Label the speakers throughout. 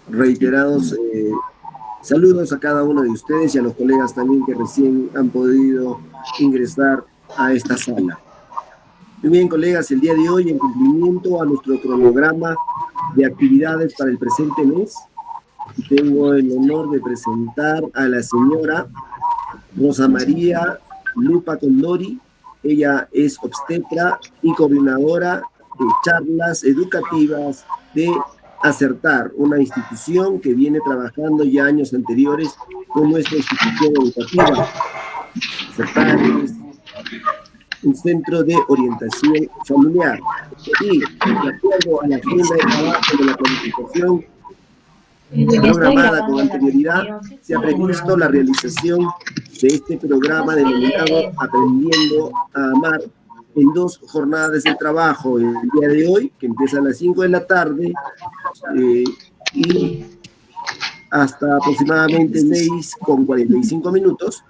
Speaker 1: Reiterados saludos a cada uno de ustedes y a los colegas también que recién han podido ingresar a esta sala. Muy bien, colegas, el día de hoy, en cumplimiento a nuestro cronograma de actividades para el presente mes, tengo el honor de presentar a la señora Rosa María Lupa Condori. Ella es obstetra y coordinadora de charlas educativas de Acertar, una institución que viene trabajando ya años anteriores con nuestra institución educativa. Acertar es un centro de orientación familiar. Y, de acuerdo a la agenda de trabajo de la planificación programada con anterioridad, se ha previsto la realización de este programa denominado Aprendiendo a Amar en 2 jornadas de trabajo, el día de hoy, que empieza a las 5 de la tarde, y hasta aproximadamente 6:45,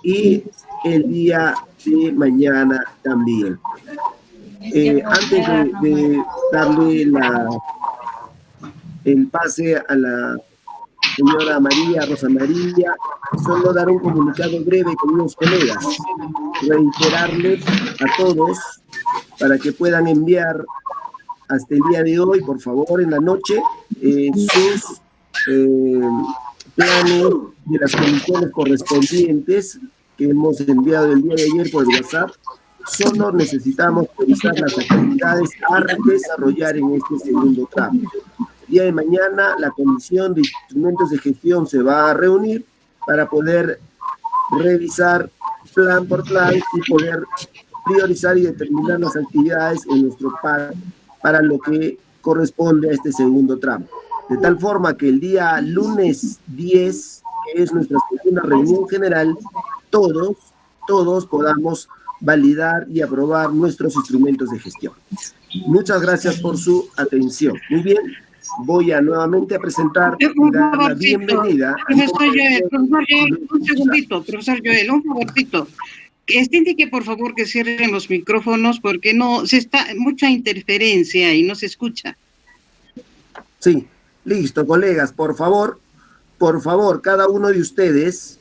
Speaker 1: y el día de mañana también. Antes de darle el pase a la señora Rosa María, solo dar un comunicado breve con unos colegas, reiterarles a todos para que puedan enviar hasta el día de hoy, por favor, en la noche, sus planes de las comisiones correspondientes que hemos enviado el día de ayer por WhatsApp. Solo necesitamos revisar las actividades a desarrollar en este segundo tramo. El día de mañana la Comisión de Instrumentos de Gestión se va a reunir para poder revisar plan por plan y poder priorizar y determinar las actividades en nuestro PAC para lo que corresponde a este segundo tramo. De tal forma que el día lunes 10, que es nuestra segunda reunión general, todos podamos validar y aprobar nuestros instrumentos de gestión. Muchas gracias por su atención. Muy bien, voy a nuevamente a presentar y dar la bienvenida.
Speaker 2: Profesor Joel, un segundito, profesor Joel, un favorcito. Indique por favor que cierren los micrófonos porque no se está mucha interferencia y no se escucha.
Speaker 1: Sí, listo, colegas, por favor, cada uno de ustedes,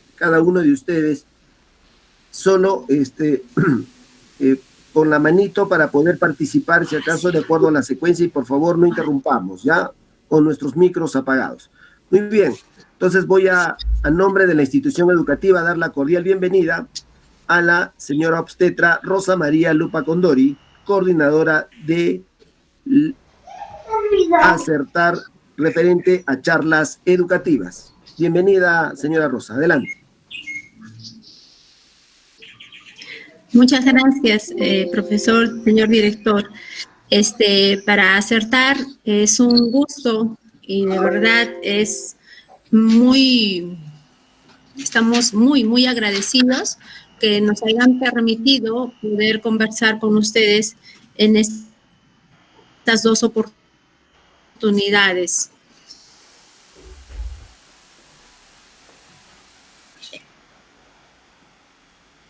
Speaker 1: solo con la manito para poder participar, si acaso, de acuerdo a la secuencia, y por favor no interrumpamos, ¿ya? Con nuestros micros apagados. Muy bien, entonces voy a nombre de la institución educativa, dar la cordial bienvenida a la señora obstetra Rosa María Lupa Condori, coordinadora de Acertar referente a charlas educativas. Bienvenida, señora Rosa, adelante.
Speaker 3: Muchas gracias, profesor, señor director. Para Acertar es un gusto y de verdad estamos muy agradecidos que nos hayan permitido poder conversar con ustedes en estas 2 oportunidades.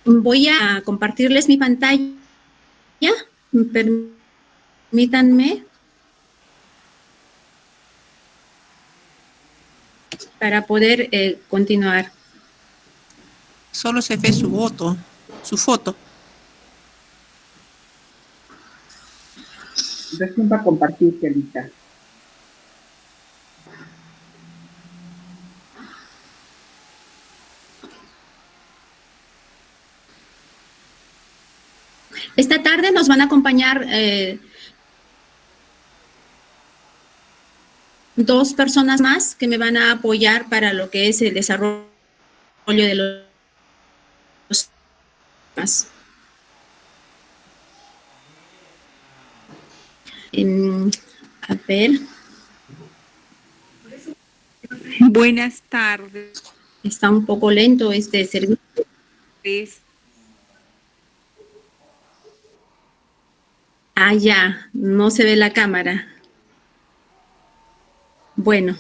Speaker 3: Voy a compartirles mi pantalla. Permítanme. Para poder continuar.
Speaker 4: Solo se ve su foto.
Speaker 2: Recién va a compartir, Kelita.
Speaker 3: Esta tarde nos van a acompañar 2 personas más que me van a apoyar para lo que es el desarrollo de los temas. A ver.
Speaker 4: Buenas tardes.
Speaker 3: Está un poco lento este servicio. Ya, no se ve la cámara. Bueno.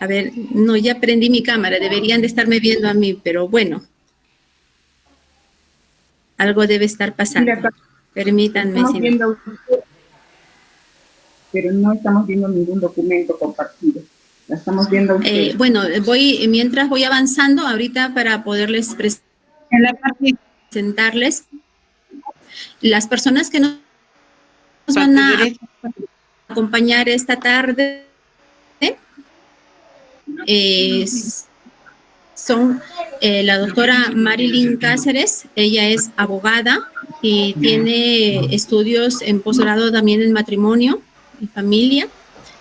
Speaker 3: A ver, no, ya prendí mi cámara. Deberían de estarme viendo a mí, pero bueno. Algo debe estar pasando. Permítanme.
Speaker 2: pero no estamos viendo ningún documento compartido. La estamos viendo ustedes.
Speaker 3: Bueno, mientras voy avanzando ahorita para poderles
Speaker 2: En la parte
Speaker 3: presentarles las personas que nos van a acompañar esta tarde. Son la doctora Marilyn Cáceres, ella es abogada y tiene estudios en posgrado también en matrimonio y familia.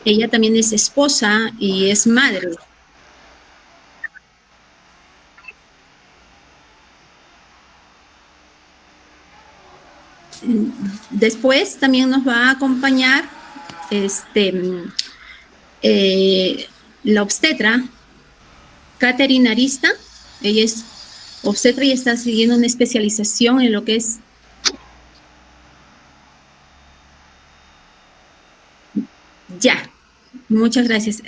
Speaker 3: Ella también es esposa y es madre. Después también nos va a acompañar la obstetra Catherine Arista. Ella es obstetra y está siguiendo una especialización en lo que es ya. Muchas gracias.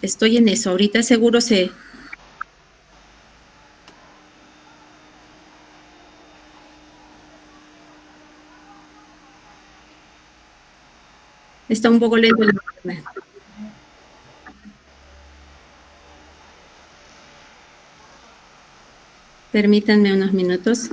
Speaker 3: Estoy en eso. Ahorita seguro se... Está un poco lento el internet. Permítanme unos minutos.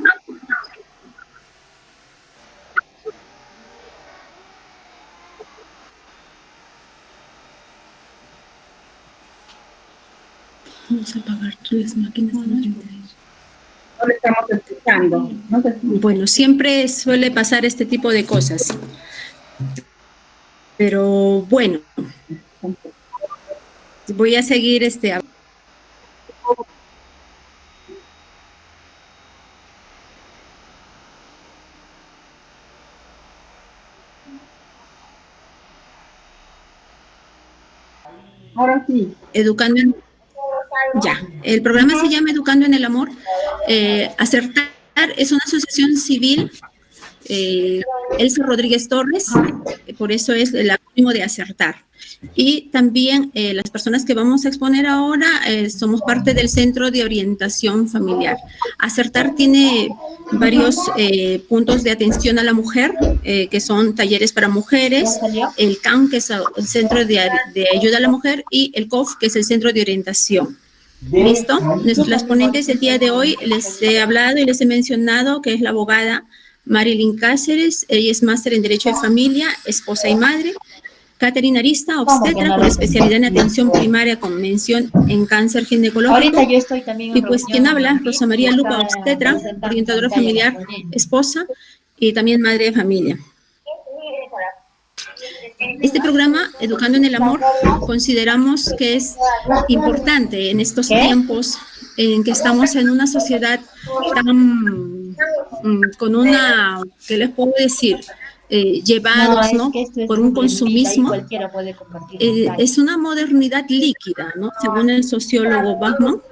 Speaker 3: Vamos a apagar 3 máquinas.
Speaker 2: no le estamos escuchando. No sé si-
Speaker 3: Bueno, siempre suele pasar este tipo de cosas. Pero bueno, voy a seguir
Speaker 2: Ahora sí.
Speaker 3: educando en... Ya, el programa se llama Educando en el Amor. Acertar es una asociación civil, Elsa Rodríguez Torres, por eso es el acrónimo de Acertar. Y también las personas que vamos a exponer ahora somos parte del Centro de Orientación Familiar. Acertar tiene varios puntos de atención a la mujer, que son talleres para mujeres, el CAN, que es el Centro de Ayuda a la Mujer, y el COF, que es el Centro de Orientación. ¿Listo? Las ponentes del día de hoy les he hablado y les he mencionado que es la abogada Marilyn Cáceres. Ella es máster en Derecho de Familia, esposa y madre. Catherine Arista, obstetra con especialidad en atención primaria con mención en cáncer ginecológico.
Speaker 5: Ahorita yo estoy también
Speaker 3: Y pues quien habla, Rosa María Lupa, obstetra, orientadora familiar, esposa y también madre de familia. Este programa, Educando en el Amor, consideramos que es importante en estos tiempos en que estamos en una sociedad tan, con una, ¿qué les puedo decir? Llevados, ¿no? Por un consumismo. Es una modernidad líquida, ¿no? Según el sociólogo Bachman,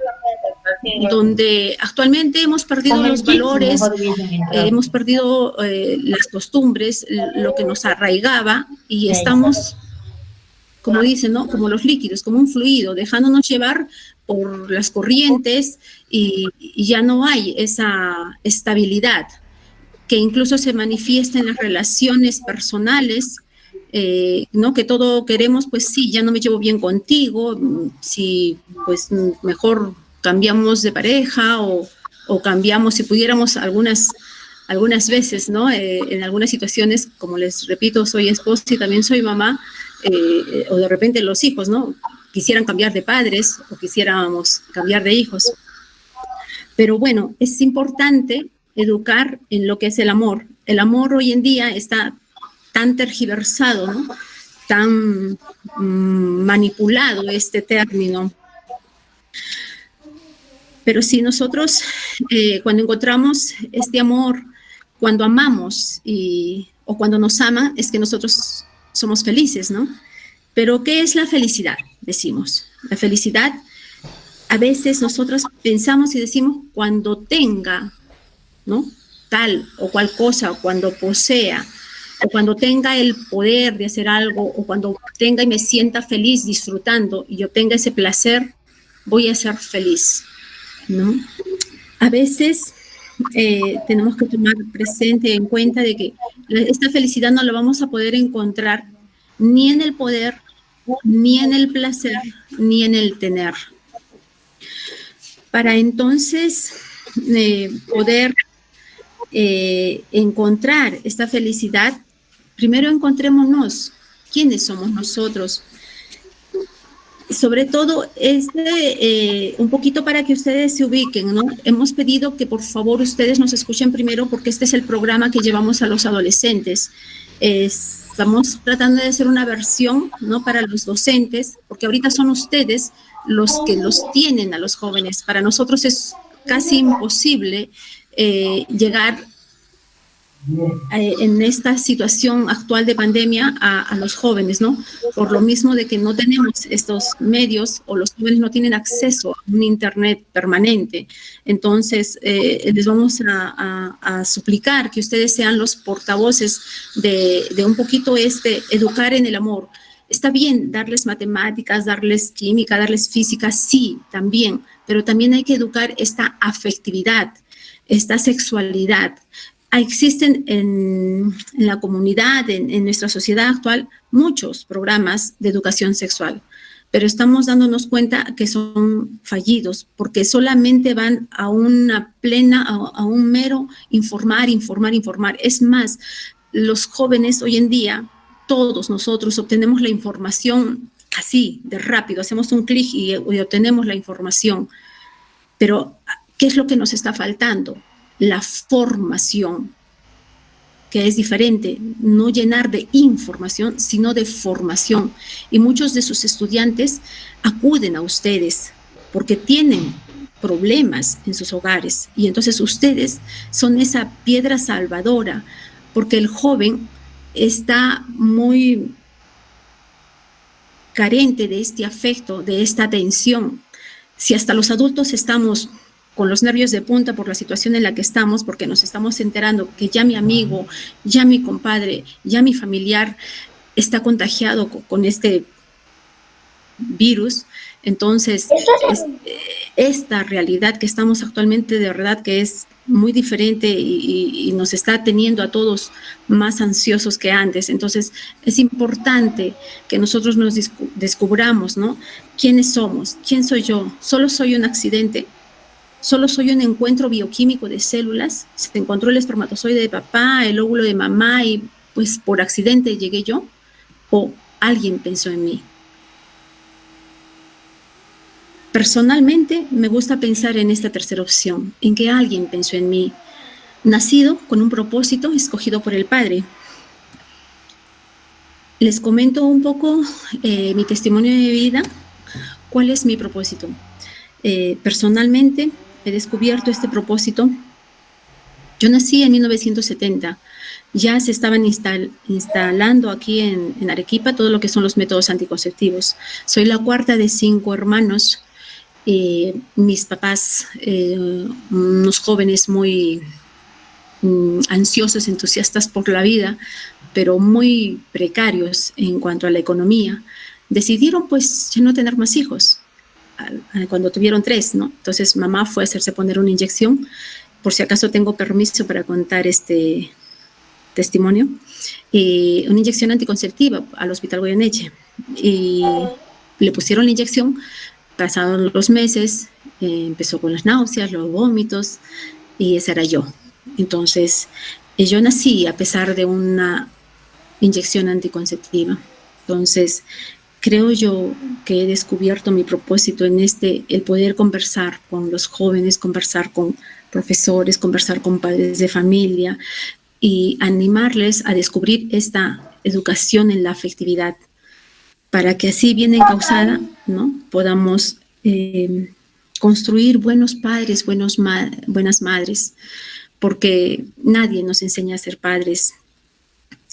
Speaker 3: donde actualmente hemos perdido los valores, hemos perdido las costumbres, lo que nos arraigaba, y estamos, como dicen, ¿no? Como los líquidos, como un fluido, dejándonos llevar por las corrientes y ya no hay esa estabilidad que incluso se manifiesta en las relaciones personales, ¿no? Que todo queremos, pues sí, ya no me llevo bien contigo, si pues mejor cambiamos de pareja o cambiamos, si pudiéramos algunas veces, ¿no? En algunas situaciones, como les repito, soy esposa y también soy mamá, o de repente los hijos, ¿no? Quisieran cambiar de padres o quisiéramos cambiar de hijos. Pero bueno, es importante educar en lo que es el amor. El amor hoy en día está tan tergiversado, ¿no? Tan manipulado este término. Pero si nosotros, cuando encontramos este amor, cuando amamos o cuando nos aman, es que nosotros somos felices, ¿no? Pero ¿qué es la felicidad? Decimos. La felicidad, a veces nosotros pensamos y decimos cuando tenga, ¿no? Tal o cual cosa, o cuando posea, o cuando tenga el poder de hacer algo, o cuando tenga y me sienta feliz disfrutando y yo tenga ese placer, voy a ser feliz, ¿no? A veces tenemos que tomar presente en cuenta de que esta felicidad no la vamos a poder encontrar ni en el poder, ni en el placer, ni en el tener. Para entonces poder encontrar esta felicidad, primero encontrémonos quiénes somos nosotros. Sobre todo, un poquito para que ustedes se ubiquen, ¿no? Hemos pedido que por favor ustedes nos escuchen primero porque este es el programa que llevamos a los adolescentes. Estamos tratando de hacer una versión, ¿no?, para los docentes, porque ahorita son ustedes los que los tienen a los jóvenes. Para nosotros es casi imposible llegar en esta situación actual de pandemia a los jóvenes, ¿no? Por lo mismo de que no tenemos estos medios o los jóvenes no tienen acceso a un internet permanente. Entonces, les vamos a suplicar que ustedes sean los portavoces de un poquito educar en el amor. Está bien darles matemáticas, darles química, darles física, sí, también, pero también hay que educar esta afectividad, esta sexualidad. Existen en la comunidad, en nuestra sociedad actual, muchos programas de educación sexual, pero estamos dándonos cuenta que son fallidos porque solamente van a un mero informar. Es más, los jóvenes hoy en día, todos nosotros obtenemos la información así, de rápido, hacemos un clic y obtenemos la información, pero ¿qué es lo que nos está faltando? La formación, que es diferente, no llenar de información, sino de formación. Y muchos de sus estudiantes acuden a ustedes porque tienen problemas en sus hogares y entonces ustedes son esa piedra salvadora, porque el joven está muy carente de este afecto, de esta atención. Si hasta los adultos estamos con los nervios de punta por la situación en la que estamos, porque nos estamos enterando que ya mi amigo, ya mi compadre, ya mi familiar está contagiado con este virus, entonces esta realidad que estamos actualmente de verdad que es muy diferente y nos está teniendo a todos más ansiosos que antes. Entonces es importante que nosotros nos descubramos, ¿no? ¿Quiénes somos? ¿Quién soy yo? ¿Solo soy un accidente? ¿Solo soy un encuentro bioquímico de células? Se encontró el espermatozoide de papá, el óvulo de mamá y pues por accidente llegué yo. ¿O alguien pensó en mí? Personalmente me gusta pensar en esta tercera opción, en que alguien pensó en mí, nacido con un propósito escogido por el Padre. Les comento un poco mi testimonio de vida. ¿Cuál es mi propósito? Personalmente he descubierto este propósito. Yo nací en 1970. Ya se estaban instalando aquí en Arequipa todo lo que son los métodos anticonceptivos. Soy la cuarta de 5 hermanos. Mis papás, unos jóvenes muy ansiosos, entusiastas por la vida, pero muy precarios en cuanto a la economía, decidieron pues ya no tener más hijos. Cuando tuvieron 3, ¿no? Entonces mamá fue a hacerse poner una inyección, por si acaso tengo permiso para contar este testimonio, una inyección anticonceptiva al Hospital Goyeneche, y le pusieron la inyección, pasaron los meses, empezó con las náuseas, los vómitos, y esa era yo. Entonces yo nací a pesar de una inyección anticonceptiva. Entonces creo yo que he descubierto mi propósito en el poder conversar con los jóvenes, conversar con profesores, conversar con padres de familia y animarles a descubrir esta educación en la afectividad para que así bien encauzada, ¿no?, podamos construir buenos padres, buenas madres, porque nadie nos enseña a ser padres,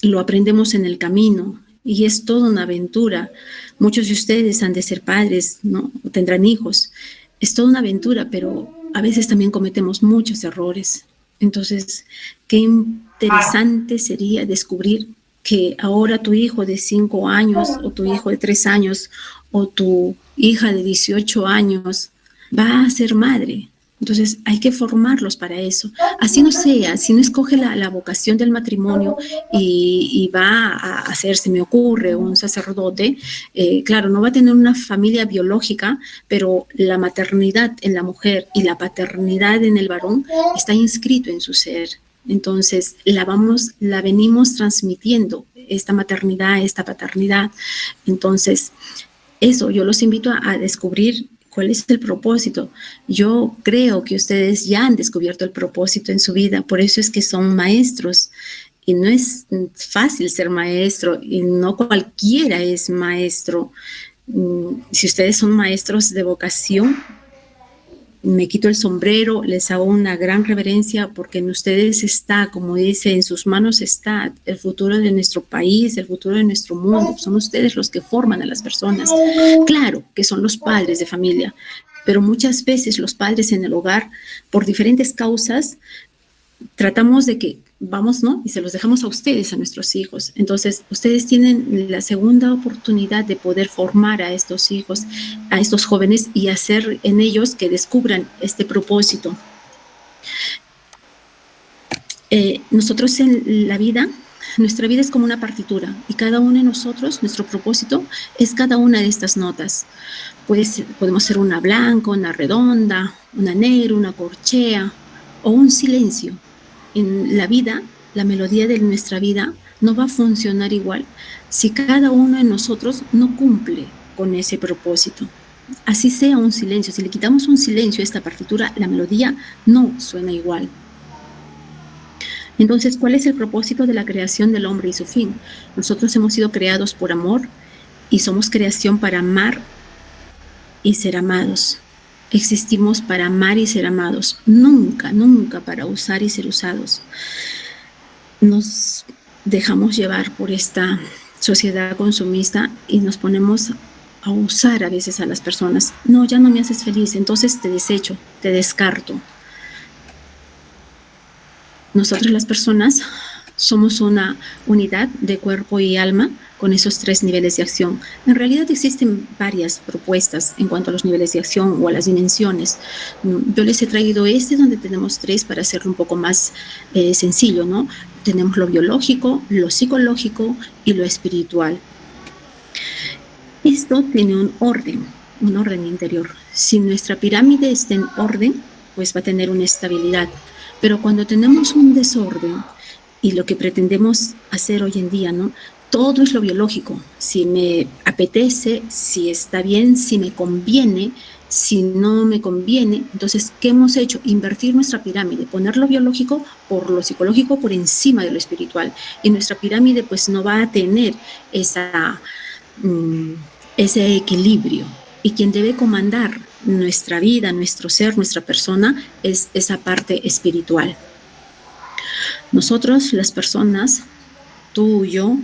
Speaker 3: lo aprendemos en el camino. Y es toda una aventura. Muchos de ustedes han de ser padres, ¿no? O tendrán hijos. Es toda una aventura, pero a veces también cometemos muchos errores. Entonces, qué interesante sería descubrir que ahora tu hijo de 5 años, o tu hijo de 3 años, o tu hija de 18 años, va a ser madre. Entonces hay que formarlos para eso. Así no sea, si no escoge la vocación del matrimonio y va a hacer, se me ocurre, un sacerdote, claro, no va a tener una familia biológica, pero la maternidad en la mujer y la paternidad en el varón está inscrito en su ser. Entonces la venimos transmitiendo, esta maternidad, esta paternidad. Entonces, eso, yo los invito a descubrir cuál es el propósito. Yo creo que ustedes ya han descubierto el propósito en su vida, por eso es que son maestros. Y no es fácil ser maestro, y no cualquiera es maestro. Si ustedes son maestros de vocación, me quito el sombrero, les hago una gran reverencia porque en ustedes está, como dice, en sus manos está el futuro de nuestro país, el futuro de nuestro mundo. Son ustedes los que forman a las personas. Claro que son los padres de familia, pero muchas veces los padres en el hogar, por diferentes causas, tratamos de que vamos, ¿no? Y se los dejamos a ustedes, a nuestros hijos. Entonces, ustedes tienen la segunda oportunidad de poder formar a estos hijos, a estos jóvenes y hacer en ellos que descubran este propósito. Nosotros en la vida, nuestra vida es como una partitura y cada uno de nosotros, nuestro propósito es cada una de estas notas. Podemos ser una blanca, una redonda, una negra, una corchea o un silencio. En la vida, la melodía de nuestra vida no va a funcionar igual si cada uno de nosotros no cumple con ese propósito. Así sea un silencio, si le quitamos un silencio a esta partitura, la melodía no suena igual. Entonces, ¿cuál es el propósito de la creación del hombre y su fin? Nosotros hemos sido creados por amor y somos creación para amar y ser amados. Existimos para amar y ser amados, nunca, nunca para usar y ser usados. Nos dejamos llevar por esta sociedad consumista y nos ponemos a usar a veces a las personas. No, ya no me haces feliz, entonces te desecho, te descarto. Nosotros las personas somos una unidad de cuerpo y alma con esos 3 niveles de acción. En realidad existen varias propuestas en cuanto a los niveles de acción o a las dimensiones. Yo les he traído donde tenemos 3 para hacerlo un poco más sencillo, ¿no? Tenemos lo biológico, lo psicológico y lo espiritual. Esto tiene un orden interior. Si nuestra pirámide está en orden, pues va a tener una estabilidad. Pero cuando tenemos un desorden, y lo que pretendemos hacer hoy en día, ¿no? Todo es lo biológico. Si me apetece, si está bien, si me conviene, si no me conviene. Entonces, ¿qué hemos hecho? Invertir nuestra pirámide, poner lo biológico por lo psicológico por encima de lo espiritual. Y nuestra pirámide pues no va a tener ese equilibrio. Y quien debe comandar nuestra vida, nuestro ser, nuestra persona, es esa parte espiritual. Nosotros, las personas, tú y yo,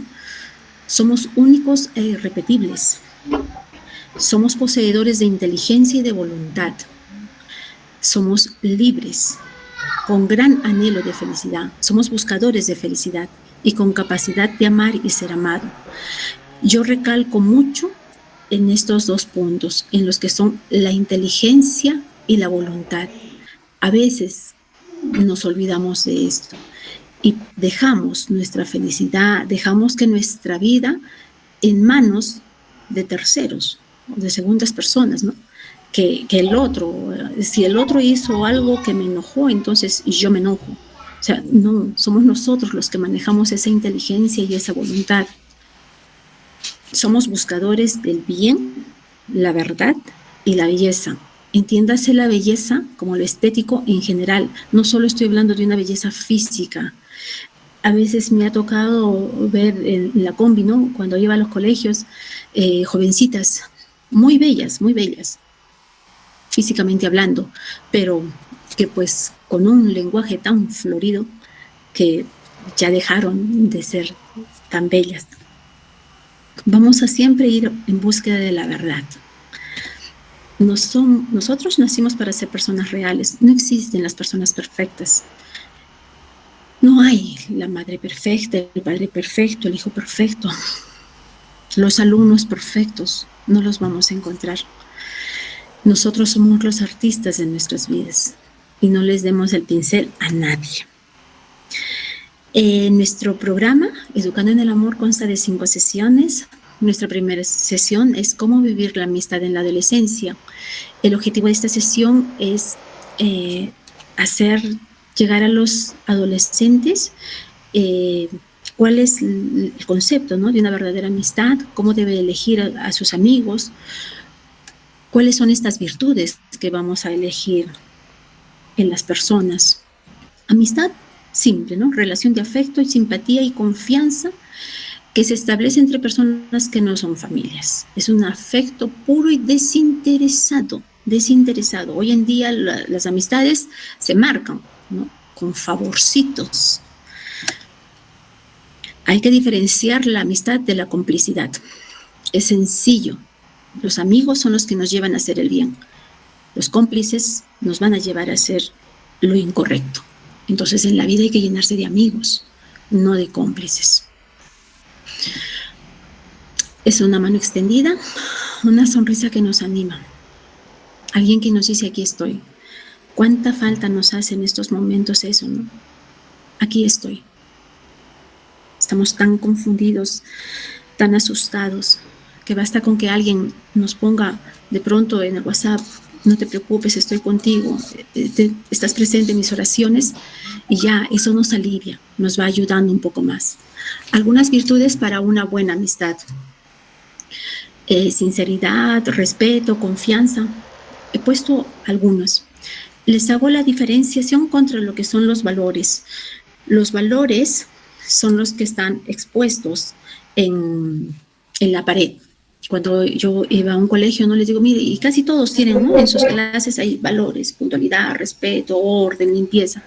Speaker 3: somos únicos e irrepetibles. Somos poseedores de inteligencia y de voluntad. Somos libres, con gran anhelo de felicidad. Somos buscadores de felicidad y con capacidad de amar y ser amado. Yo recalco mucho en estos 2 puntos, en los que son la inteligencia y la voluntad. A veces nos olvidamos de esto y dejamos nuestra felicidad, dejamos que nuestra vida en manos de terceros o de segundas personas, ¿no? Que el otro, si el otro hizo algo que me enojó, entonces yo me enojo. O sea, no, somos nosotros los que manejamos esa inteligencia y esa voluntad. Somos buscadores del bien, la verdad y la belleza. Entiéndase la belleza como lo estético en general. No solo estoy hablando de una belleza física. A veces me ha tocado ver en la combi, ¿no? Cuando iba a los colegios, jovencitas muy bellas, físicamente hablando, pero que pues con un lenguaje tan florido que ya dejaron de ser tan bellas. Vamos a siempre ir en búsqueda de la verdad. Nosotros nacimos para ser personas reales. No existen las personas perfectas. No hay la madre perfecta, el padre perfecto, el hijo perfecto. Los alumnos perfectos no los vamos a encontrar. Nosotros somos los artistas de nuestras vidas. y no les demos el pincel a nadie. Nuestro programa, Educando en el Amor, consta de 5 sesiones. Nuestra primera sesión es cómo vivir la amistad en la adolescencia. El objetivo de esta sesión es hacer llegar a los adolescentes cuál es el concepto, ¿no?, de una verdadera amistad, cómo debe elegir a sus amigos, cuáles son estas virtudes que vamos a elegir en las personas. Amistad simple, ¿no? Relación de afecto y simpatía y confianza que se establece entre personas que no son familias. Es un afecto puro y desinteresado. Hoy en día las amistades se marcan, ¿no?, con favorcitos. Hay que diferenciar la amistad de la complicidad. Es sencillo. Los amigos son los que nos llevan a hacer el bien. Los cómplices nos van a llevar a hacer lo incorrecto. Entonces, en la vida hay que llenarse de amigos, no de cómplices. Es una mano extendida, una sonrisa que nos anima. Alguien que nos dice, aquí estoy. ¿Cuánta falta nos hace en estos momentos eso, no? Aquí estoy. Estamos tan confundidos, tan asustados, que basta con que alguien nos ponga de pronto en el WhatsApp, no te preocupes, estoy contigo, estás presente en mis oraciones, y ya eso nos alivia, nos va ayudando un poco más. Algunas virtudes para una buena amistad: sinceridad, respeto, confianza. He puesto algunos. Les hago la diferenciación contra lo que son los valores. Los valores son los que están expuestos en la pared. Cuando yo iba a un colegio, no les digo, mire, y casi todos tienen, ¿no?, en sus clases hay valores: puntualidad, respeto, orden, limpieza.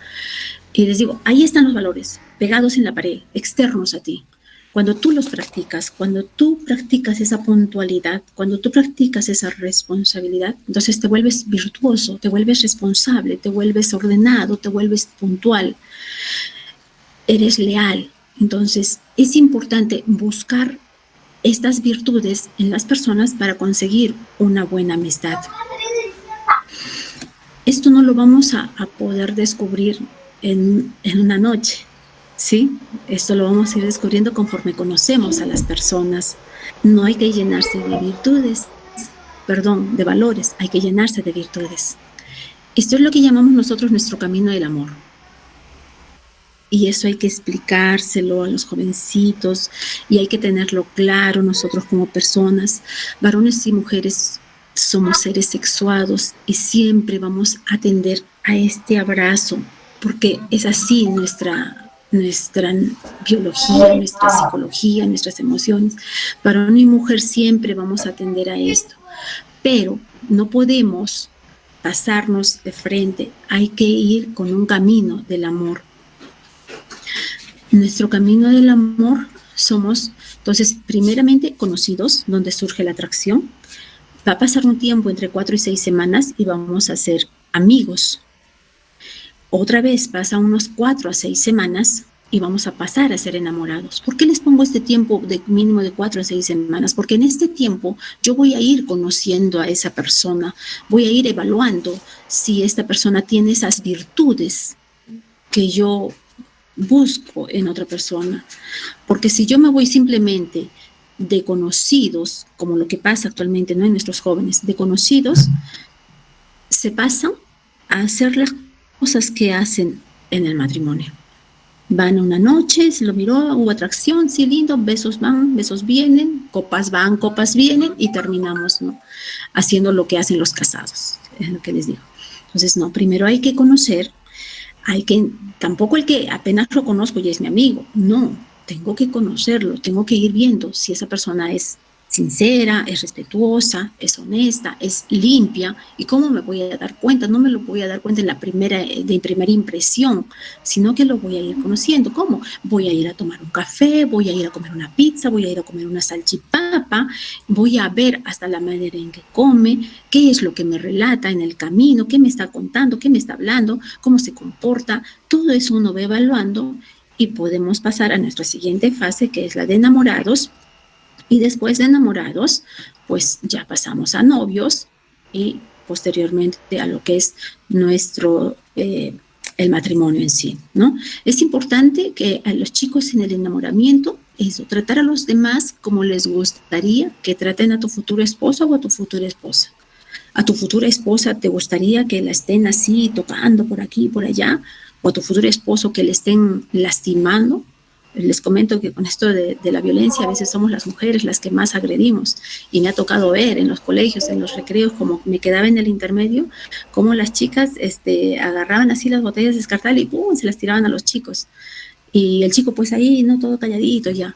Speaker 3: Y les digo, ahí están los valores, pegados en la pared, externos a ti. Cuando tú los practicas, cuando tú practicas esa puntualidad, cuando tú practicas esa responsabilidad, entonces te vuelves virtuoso, te vuelves responsable, te vuelves ordenado, te vuelves puntual, eres leal. Entonces es importante buscar estas virtudes en las personas para conseguir una buena amistad. Esto no lo vamos a poder descubrir en una noche, ¿sí? Esto lo vamos a ir descubriendo conforme conocemos a las personas. No hay que llenarse de valores, hay que llenarse de virtudes. Esto es lo que llamamos nosotros nuestro camino del amor. Y eso hay que explicárselo a los jovencitos y hay que tenerlo claro nosotros como personas. Varones y mujeres somos seres sexuados y siempre vamos a tender a este abrazo, porque es así nuestra biología, nuestra psicología, nuestras emociones. Varón y mujer siempre vamos a tender a esto, pero no podemos pasarnos de frente, hay que ir con un camino del amor. Nuestro camino del amor somos, entonces, primeramente conocidos, donde surge la atracción. Va a pasar un tiempo entre 4 y 6 semanas y vamos a ser amigos. Otra vez pasa unos 4 a 6 semanas y vamos a pasar a ser enamorados. ¿Por qué les pongo este tiempo de mínimo de 4 a 6 semanas? Porque en este tiempo yo voy a ir conociendo a esa persona, voy a ir evaluando si esta persona tiene esas virtudes que yo busco en otra persona. Porque si yo me voy simplemente de conocidos, como lo que pasa actualmente, ¿no?, en nuestros jóvenes, de conocidos, se pasan a hacer las cosas que hacen en el matrimonio. Van a una noche, se lo miró, hubo atracción, sí, lindo, besos van, besos vienen, copas van, copas vienen y terminamos, ¿no?, haciendo lo que hacen los casados, es lo que les digo. Entonces, no, primero hay que conocer, tampoco el que apenas lo conozco ya es mi amigo, no, tengo que conocerlo, tengo que ir viendo si esa persona es sincera, es respetuosa, es honesta, es limpia. ¿Y cómo me voy a dar cuenta? No me lo voy a dar cuenta de primera impresión, sino que lo voy a ir conociendo. ¿Cómo? Voy a ir a tomar un café, voy a ir a comer una pizza, voy a ir a comer una salchipapa, voy a ver hasta la manera en que come, qué es lo que me relata en el camino, qué me está contando, qué me está hablando, cómo se comporta. Todo eso uno va evaluando y podemos pasar a nuestra siguiente fase, que es la de enamorados. Y después de enamorados, pues ya pasamos a novios y posteriormente a lo que es nuestro, el matrimonio en sí, ¿no? Es importante que a los chicos en el enamoramiento, eso, tratar a los demás como les gustaría que traten a tu futuro esposo o a tu futura esposa. A tu futura esposa te gustaría que la estén así tocando por aquí y por allá, o a tu futuro esposo que le estén lastimando. Les comento que con esto de la violencia a veces somos las mujeres las que más agredimos, y me ha tocado ver en los colegios, en los recreos, como me quedaba en el intermedio, como las chicas agarraban así las botellas descartables y ¡pum!, se las tiraban a los chicos, y el chico pues ahí, no, todo calladito ya.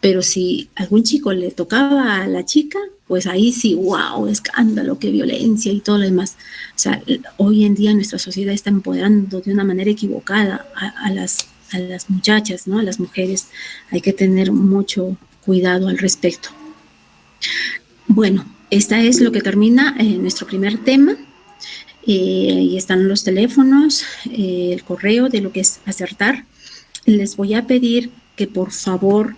Speaker 3: Pero si algún chico le tocaba a la chica, pues ahí sí, wow, escándalo, qué violencia y todo lo demás. O sea, hoy en día nuestra sociedad está empoderando de una manera equivocada a las muchachas, ¿no? A las mujeres. Hay que tener mucho cuidado al respecto. Bueno, esta es lo que termina nuestro primer tema. Y están los teléfonos, el correo de lo que es Acertar. Les voy a pedir que por favor,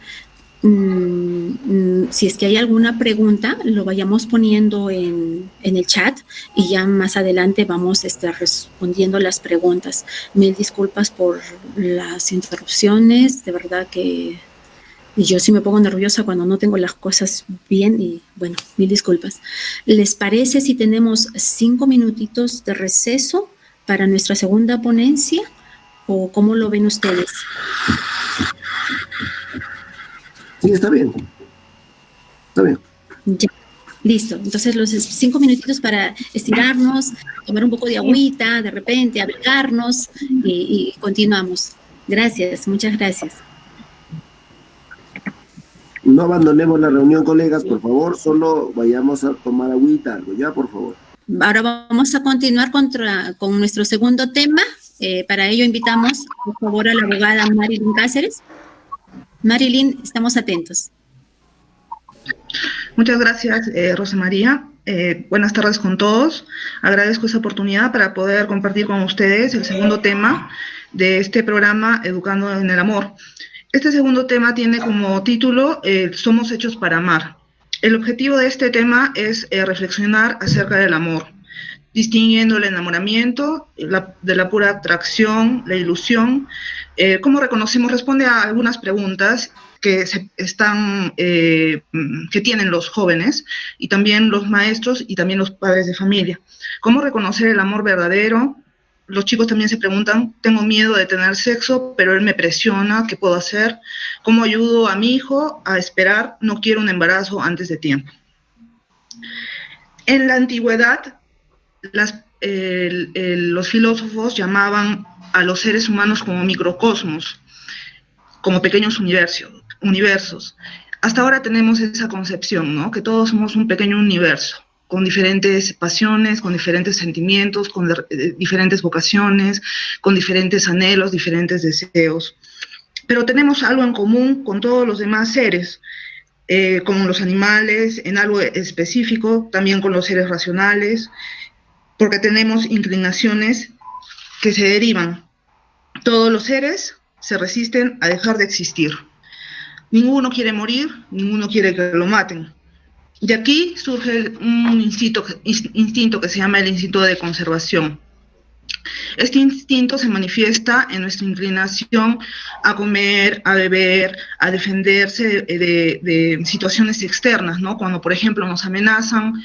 Speaker 3: si es que hay alguna pregunta, lo vayamos poniendo en el chat, y ya más adelante vamos respondiendo las preguntas. Mil disculpas por las interrupciones, de verdad que yo sí me pongo nerviosa cuando no tengo las cosas bien, y bueno, mil disculpas. ¿Les parece si tenemos 5 minutitos de receso para nuestra segunda ponencia, o cómo lo ven ustedes?
Speaker 1: Sí, está bien. Está bien.
Speaker 3: Ya, listo. Entonces, los 5 minutitos para estirarnos, tomar un poco de agüita, de repente, abrigarnos, y continuamos. Gracias, muchas gracias.
Speaker 1: No abandonemos la reunión, colegas, por favor, solo vayamos a tomar agüita, algo, ya, por favor.
Speaker 3: Ahora vamos a continuar con nuestro segundo tema. Para ello invitamos, por favor, a la abogada Marilyn Cáceres. Marilyn, estamos atentos.
Speaker 5: Muchas gracias, Rosa María. Buenas tardes con todos. Agradezco esta oportunidad para poder compartir con ustedes el segundo tema de este programa Educando en el Amor. Este segundo tema tiene como título Somos hechos para amar. El objetivo de este tema es reflexionar acerca del amor, distinguiendo el enamoramiento de la pura atracción, la ilusión. ¿Cómo reconocemos? Responde a algunas preguntas que tienen los jóvenes, y también los maestros, y también los padres de familia. ¿Cómo reconocer el amor verdadero? Los chicos también se preguntan: tengo miedo de tener sexo, pero él me presiona, ¿qué puedo hacer? ¿Cómo ayudo a mi hijo a esperar? No quiero un embarazo antes de tiempo. En la antigüedad, los filósofos llamaban a los seres humanos como microcosmos, como pequeños universos. Hasta ahora tenemos esa concepción, ¿no? Que todos somos un pequeño universo, con diferentes pasiones, con diferentes sentimientos, con diferentes vocaciones, con diferentes anhelos, diferentes deseos. Pero tenemos algo en común con todos los demás seres, con los animales, en algo específico, también con los seres racionales, porque tenemos inclinaciones que se derivan. Todos los seres se resisten a dejar de existir. Ninguno quiere morir, ninguno quiere que lo maten. Y aquí surge un instinto que se llama el instinto de conservación. Este instinto se manifiesta en nuestra inclinación a comer, a beber, a defenderse de situaciones externas, ¿no? Cuando, por ejemplo, nos amenazan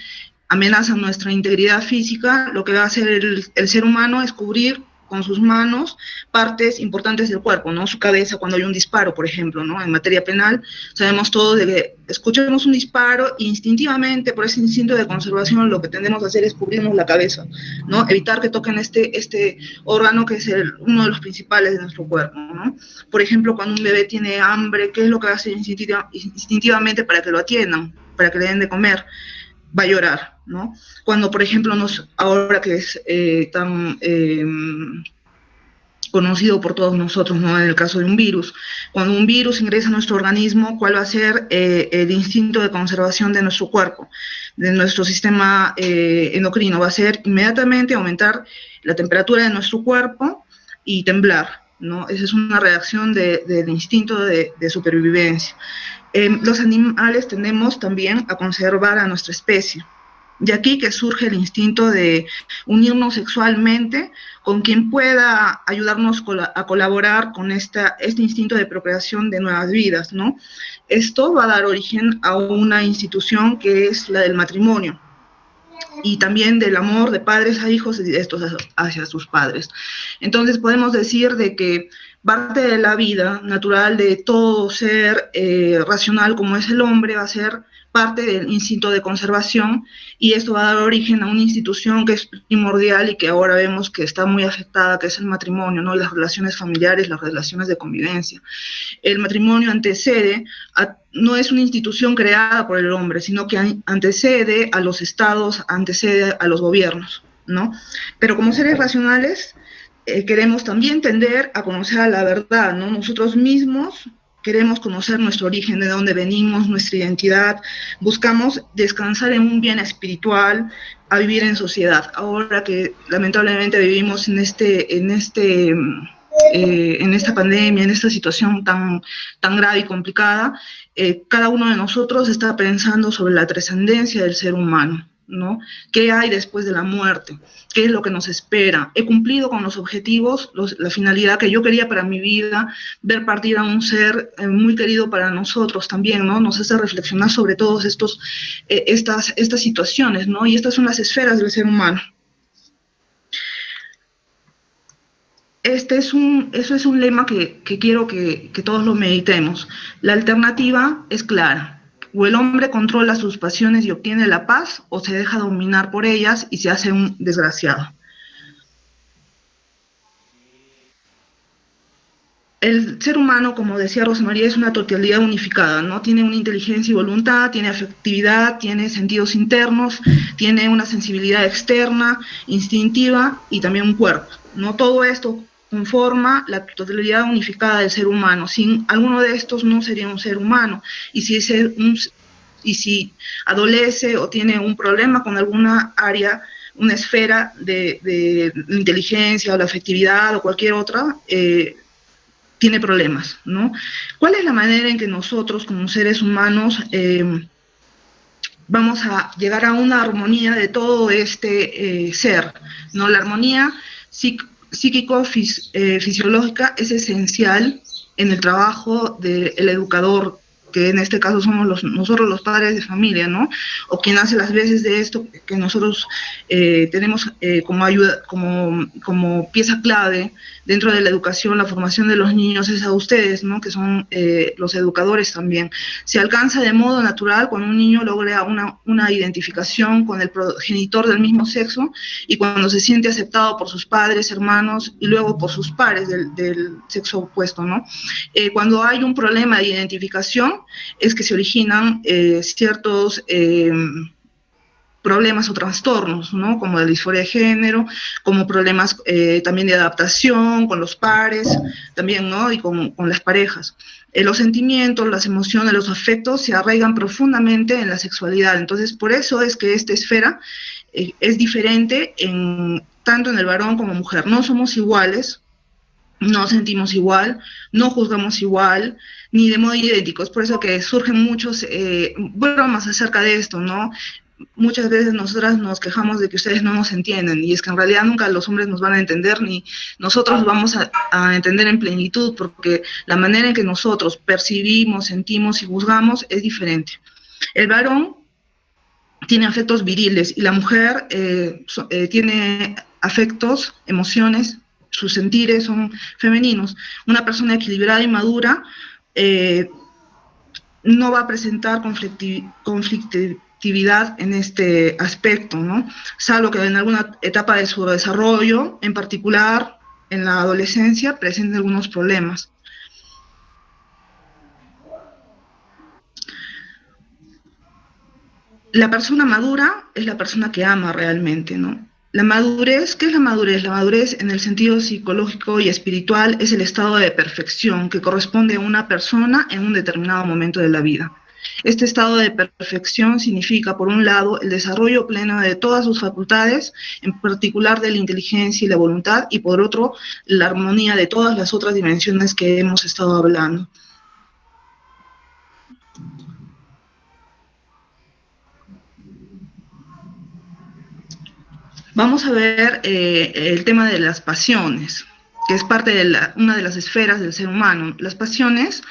Speaker 5: nuestra integridad física, lo que va a hacer el ser humano es cubrir con sus manos partes importantes del cuerpo, ¿no? Su cabeza, cuando hay un disparo, por ejemplo, ¿no? En materia penal, sabemos todos de que escuchamos un disparo, instintivamente, por ese instinto de conservación, lo que tendemos a hacer es cubrirnos la cabeza, ¿no? Evitar que toquen este órgano que es uno de los principales de nuestro cuerpo, ¿no? Por ejemplo, cuando un bebé tiene hambre, ¿qué es lo que hace instintivamente para que lo atiendan, para que le den de comer? Va a llorar, ¿no? Cuando, por ejemplo, ahora que es tan conocido por todos nosotros, ¿no? En el caso de un virus, cuando un virus ingresa a nuestro organismo, ¿cuál va a ser el instinto de conservación de nuestro cuerpo, de nuestro sistema endocrino? Va a ser inmediatamente aumentar la temperatura de nuestro cuerpo y temblar, ¿no? Esa es una reacción del instinto de supervivencia. Los animales tendemos también a conservar a nuestra especie. De aquí que surge el instinto de unirnos sexualmente con quien pueda ayudarnos a colaborar con este instinto de procreación de nuevas vidas, ¿no? Esto va a dar origen a una institución que es la del matrimonio, y también del amor de padres a hijos y de estos hacia sus padres. Entonces podemos decir de que parte de la vida natural de todo ser racional como es el hombre va a ser parte del instinto de conservación, y esto va a dar origen a una institución que es primordial y que ahora vemos que está muy afectada, que es el matrimonio, ¿no? Las relaciones familiares, las relaciones de convivencia. El matrimonio antecede, no es una institución creada por el hombre, sino que antecede a los estados, antecede a los gobiernos, ¿no? Pero como seres racionales, queremos también tender a conocer a la verdad, ¿no? Nosotros mismos queremos conocer nuestro origen, de dónde venimos, nuestra identidad, buscamos descansar en un bien espiritual, a vivir en sociedad. Ahora que lamentablemente vivimos en esta pandemia, en esta situación tan grave y complicada, cada uno de nosotros está pensando sobre la trascendencia del ser humano, ¿no? ¿Qué hay después de la muerte? ¿Qué es lo que nos espera? ¿He cumplido con los objetivos, la finalidad que yo quería para mi vida? Ver partir a un ser muy querido para nosotros también, ¿no? Nos hace reflexionar sobre todas estas situaciones, ¿no? Y estas son las esferas del ser humano. Eso es un lema que quiero que todos lo meditemos. La alternativa es clara. O el hombre controla sus pasiones y obtiene la paz, o se deja dominar por ellas y se hace un desgraciado. El ser humano, como decía Rosa María, es una totalidad unificada, ¿no? Tiene una inteligencia y voluntad, tiene afectividad, tiene sentidos internos, tiene una sensibilidad externa, instintiva y también un cuerpo, ¿no? Todo esto conforma la totalidad unificada del ser humano. Sin alguno de estos no sería un ser humano. Y si adolece o tiene un problema con alguna área, una esfera de inteligencia o la afectividad o cualquier otra, tiene problemas, ¿no? ¿Cuál es la manera en que nosotros, como seres humanos, vamos a llegar a una armonía de todo este ser, ¿no? La armonía psíquico-fisiológica es esencial en el trabajo del educador, que en este caso somos nosotros los padres de familia, ¿no? O quien hace las veces de esto que nosotros tenemos como ayuda, como pieza clave dentro de la educación, la formación de los niños, es a ustedes, ¿no? Que son los educadores también. Se alcanza de modo natural cuando un niño logra una identificación con el progenitor del mismo sexo, y cuando se siente aceptado por sus padres, hermanos y luego por sus pares del sexo opuesto, ¿no? Cuando hay un problema de identificación, es que se originan ciertos problemas o trastornos, ¿no? Como la disforia de género, como problemas también de adaptación con los pares, también, ¿no? Y con las parejas. Los sentimientos, las emociones, los afectos se arraigan profundamente en la sexualidad. Entonces, por eso es que esta esfera es diferente tanto en el varón como mujer. No somos iguales, no sentimos igual, no juzgamos igual, ni de modo idéntico. Es por eso que surgen muchos bromas acerca de esto, ¿no? Muchas veces nosotras nos quejamos de que ustedes no nos entienden, y es que en realidad nunca los hombres nos van a entender, ni nosotros vamos a entender en plenitud, porque la manera en que nosotros percibimos, sentimos y juzgamos es diferente. El varón tiene afectos viriles y la mujer tiene afectos, emociones, sus sentires son femeninos. Una persona equilibrada y madura no va a presentar conflictividad en este aspecto, ¿no? Salvo que en alguna etapa de su desarrollo, en particular en la adolescencia, presente algunos problemas. La persona madura es la persona que ama realmente, ¿no? La madurez, ¿qué es la madurez? La madurez en el sentido psicológico y espiritual es el estado de perfección que corresponde a una persona en un determinado momento de la vida. Este estado de perfección significa, por un lado, el desarrollo pleno de todas sus facultades, en particular de la inteligencia y la voluntad, y por otro, la armonía de todas las otras dimensiones que hemos estado hablando. Vamos a ver el tema de las pasiones, que es parte de una de las esferas del ser humano. Las pasiones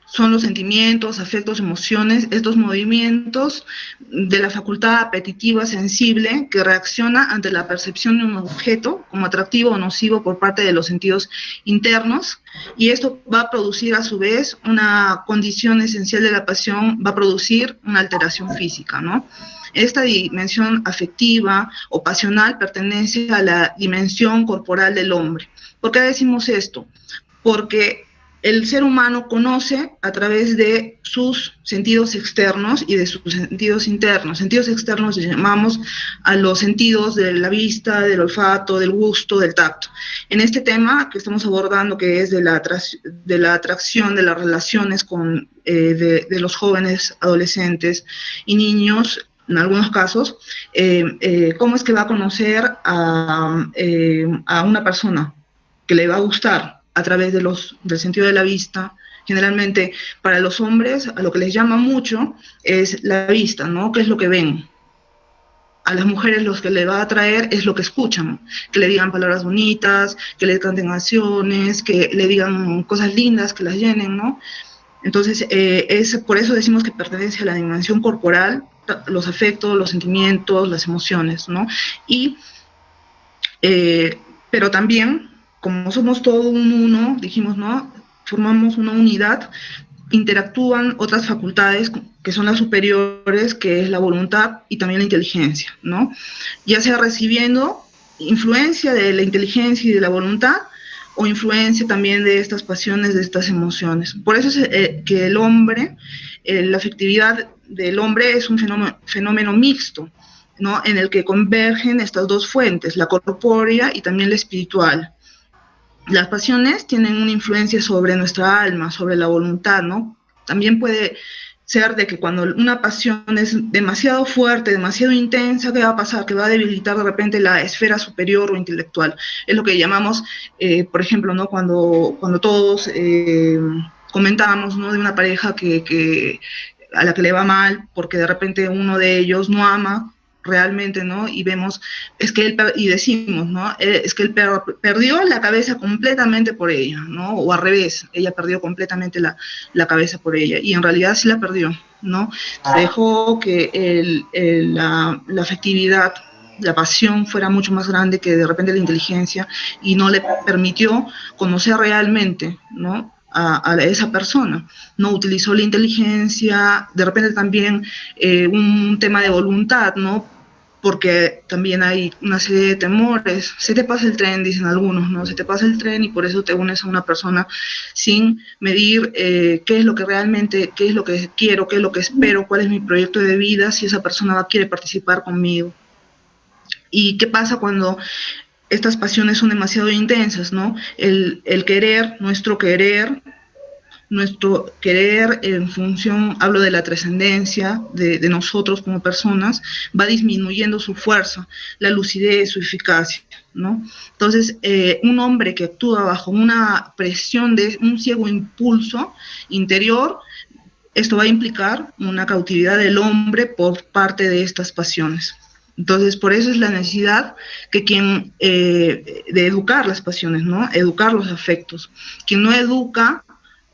Speaker 5: son los sentimientos, afectos, emociones, estos movimientos de la facultad apetitiva sensible que reacciona ante la percepción de un objeto como atractivo o nocivo por parte de los sentidos internos, y esto va a producir a su vez una condición esencial de la pasión, va a producir una alteración física, ¿no? Esta dimensión afectiva o pasional pertenece a la dimensión corporal del hombre. ¿Por qué decimos esto? Porque el ser humano conoce a través de sus sentidos externos y de sus sentidos internos. Sentidos externos llamamos a los sentidos de la vista, del olfato, del gusto, del tacto. En este tema que estamos abordando, que es de la atracción, de las relaciones de los jóvenes, adolescentes y niños, en algunos casos, cómo es que va a conocer a una persona que le va a gustar a través del sentido de la vista. Generalmente para los hombres a lo que les llama mucho es la vista, ¿no? ¿Qué es lo que ven? A las mujeres los que le va a atraer es lo que escuchan, que le digan palabras bonitas, que le canten canciones, que le digan cosas lindas, que las llenen, ¿no? Entonces, por eso decimos que pertenece a la dimensión corporal, los afectos, los sentimientos, las emociones, ¿no? Pero también, como somos todo un uno, dijimos, ¿no? Formamos una unidad, interactúan otras facultades que son las superiores, que es la voluntad y también la inteligencia, ¿no? Ya sea recibiendo influencia de la inteligencia y de la voluntad, o influencia también de estas pasiones, de estas emociones. Por eso es que el hombre, la afectividad del hombre es un fenómeno mixto, ¿no? En el que convergen estas dos fuentes, la corpórea y también la espiritual. Las pasiones tienen una influencia sobre nuestra alma, sobre la voluntad, ¿no? También puede ser de que cuando una pasión es demasiado fuerte, demasiado intensa, ¿qué va a pasar? Que va a debilitar de repente la esfera superior o intelectual. Es lo que llamamos, por ejemplo, ¿no? Cuando todos comentábamos, ¿no? De una pareja a la que le va mal porque de repente uno de ellos no ama realmente, ¿no? Y vemos, y decimos, ¿no? Es que él perdió la cabeza completamente por ella, ¿no? O al revés, ella perdió completamente la cabeza por ella, y en realidad sí la perdió, ¿no? Dejó que la afectividad, la pasión fuera mucho más grande que de repente la inteligencia, y no le permitió conocer realmente, ¿no? A esa persona. No utilizó la inteligencia, de repente también un tema de voluntad, ¿no? Porque también hay una serie de temores. Se te pasa el tren, dicen algunos, ¿no? Se te pasa el tren y por eso te unes a una persona sin medir qué es lo que realmente, qué es lo que quiero, qué es lo que espero, cuál es mi proyecto de vida, si esa persona quiere participar conmigo. ¿Y qué pasa cuando estas pasiones son demasiado intensas, ¿no? El querer, nuestro querer en función, hablo de la trascendencia de nosotros como personas, va disminuyendo su fuerza, la lucidez, su eficacia, ¿no? Entonces, un hombre que actúa bajo una presión de un ciego impulso interior, esto va a implicar una cautividad del hombre por parte de estas pasiones. Entonces, por eso es la necesidad que de educar las pasiones, ¿no? Educar los afectos. Quien no educa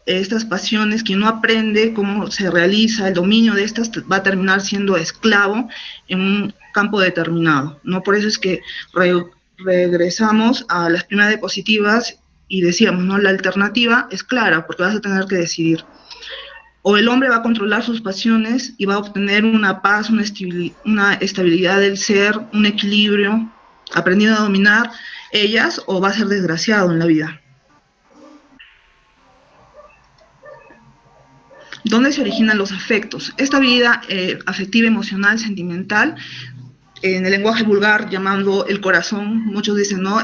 Speaker 5: estas pasiones, quien no aprende cómo se realiza el dominio de estas, va a terminar siendo esclavo en un campo determinado, ¿no? Por eso es que regresamos a las primeras diapositivas y decíamos, ¿no? La alternativa es clara, porque vas a tener que decidir. O el hombre va a controlar sus pasiones y va a obtener una paz, una estabilidad del ser, un equilibrio, aprendiendo a dominar ellas, o va a ser desgraciado en la vida. ¿Dónde se originan los afectos? Esta vida afectiva, emocional, sentimental, en el lenguaje vulgar llamando el corazón, muchos dicen, ¿no?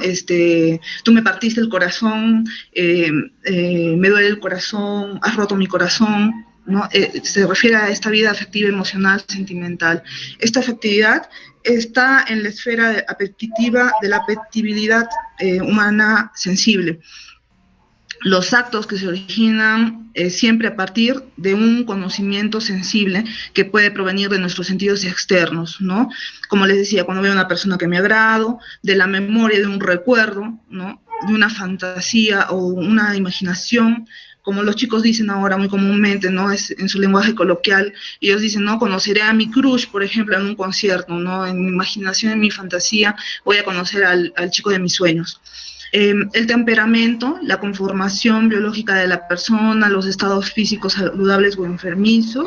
Speaker 5: Tú me partiste el corazón, me duele el corazón, has roto mi corazón, ¿no? Se refiere a esta vida afectiva, emocional, sentimental. Esta afectividad está en la esfera apetitiva de la apetibilidad humana sensible. los actos que se originan siempre a partir de un conocimiento sensible que puede provenir de nuestros sentidos externos, ¿no? Como les decía, cuando veo a una persona que me agrado, de la memoria de un recuerdo, ¿no? De una fantasía o una imaginación, como los chicos dicen ahora muy comúnmente, ¿no? Es en su lenguaje coloquial, ellos dicen, no, conoceré a mi crush, por ejemplo, en un concierto, ¿no? En mi imaginación, en mi fantasía, voy a conocer al chico de mis sueños. El temperamento, la conformación biológica de la persona, los estados físicos saludables o enfermizos,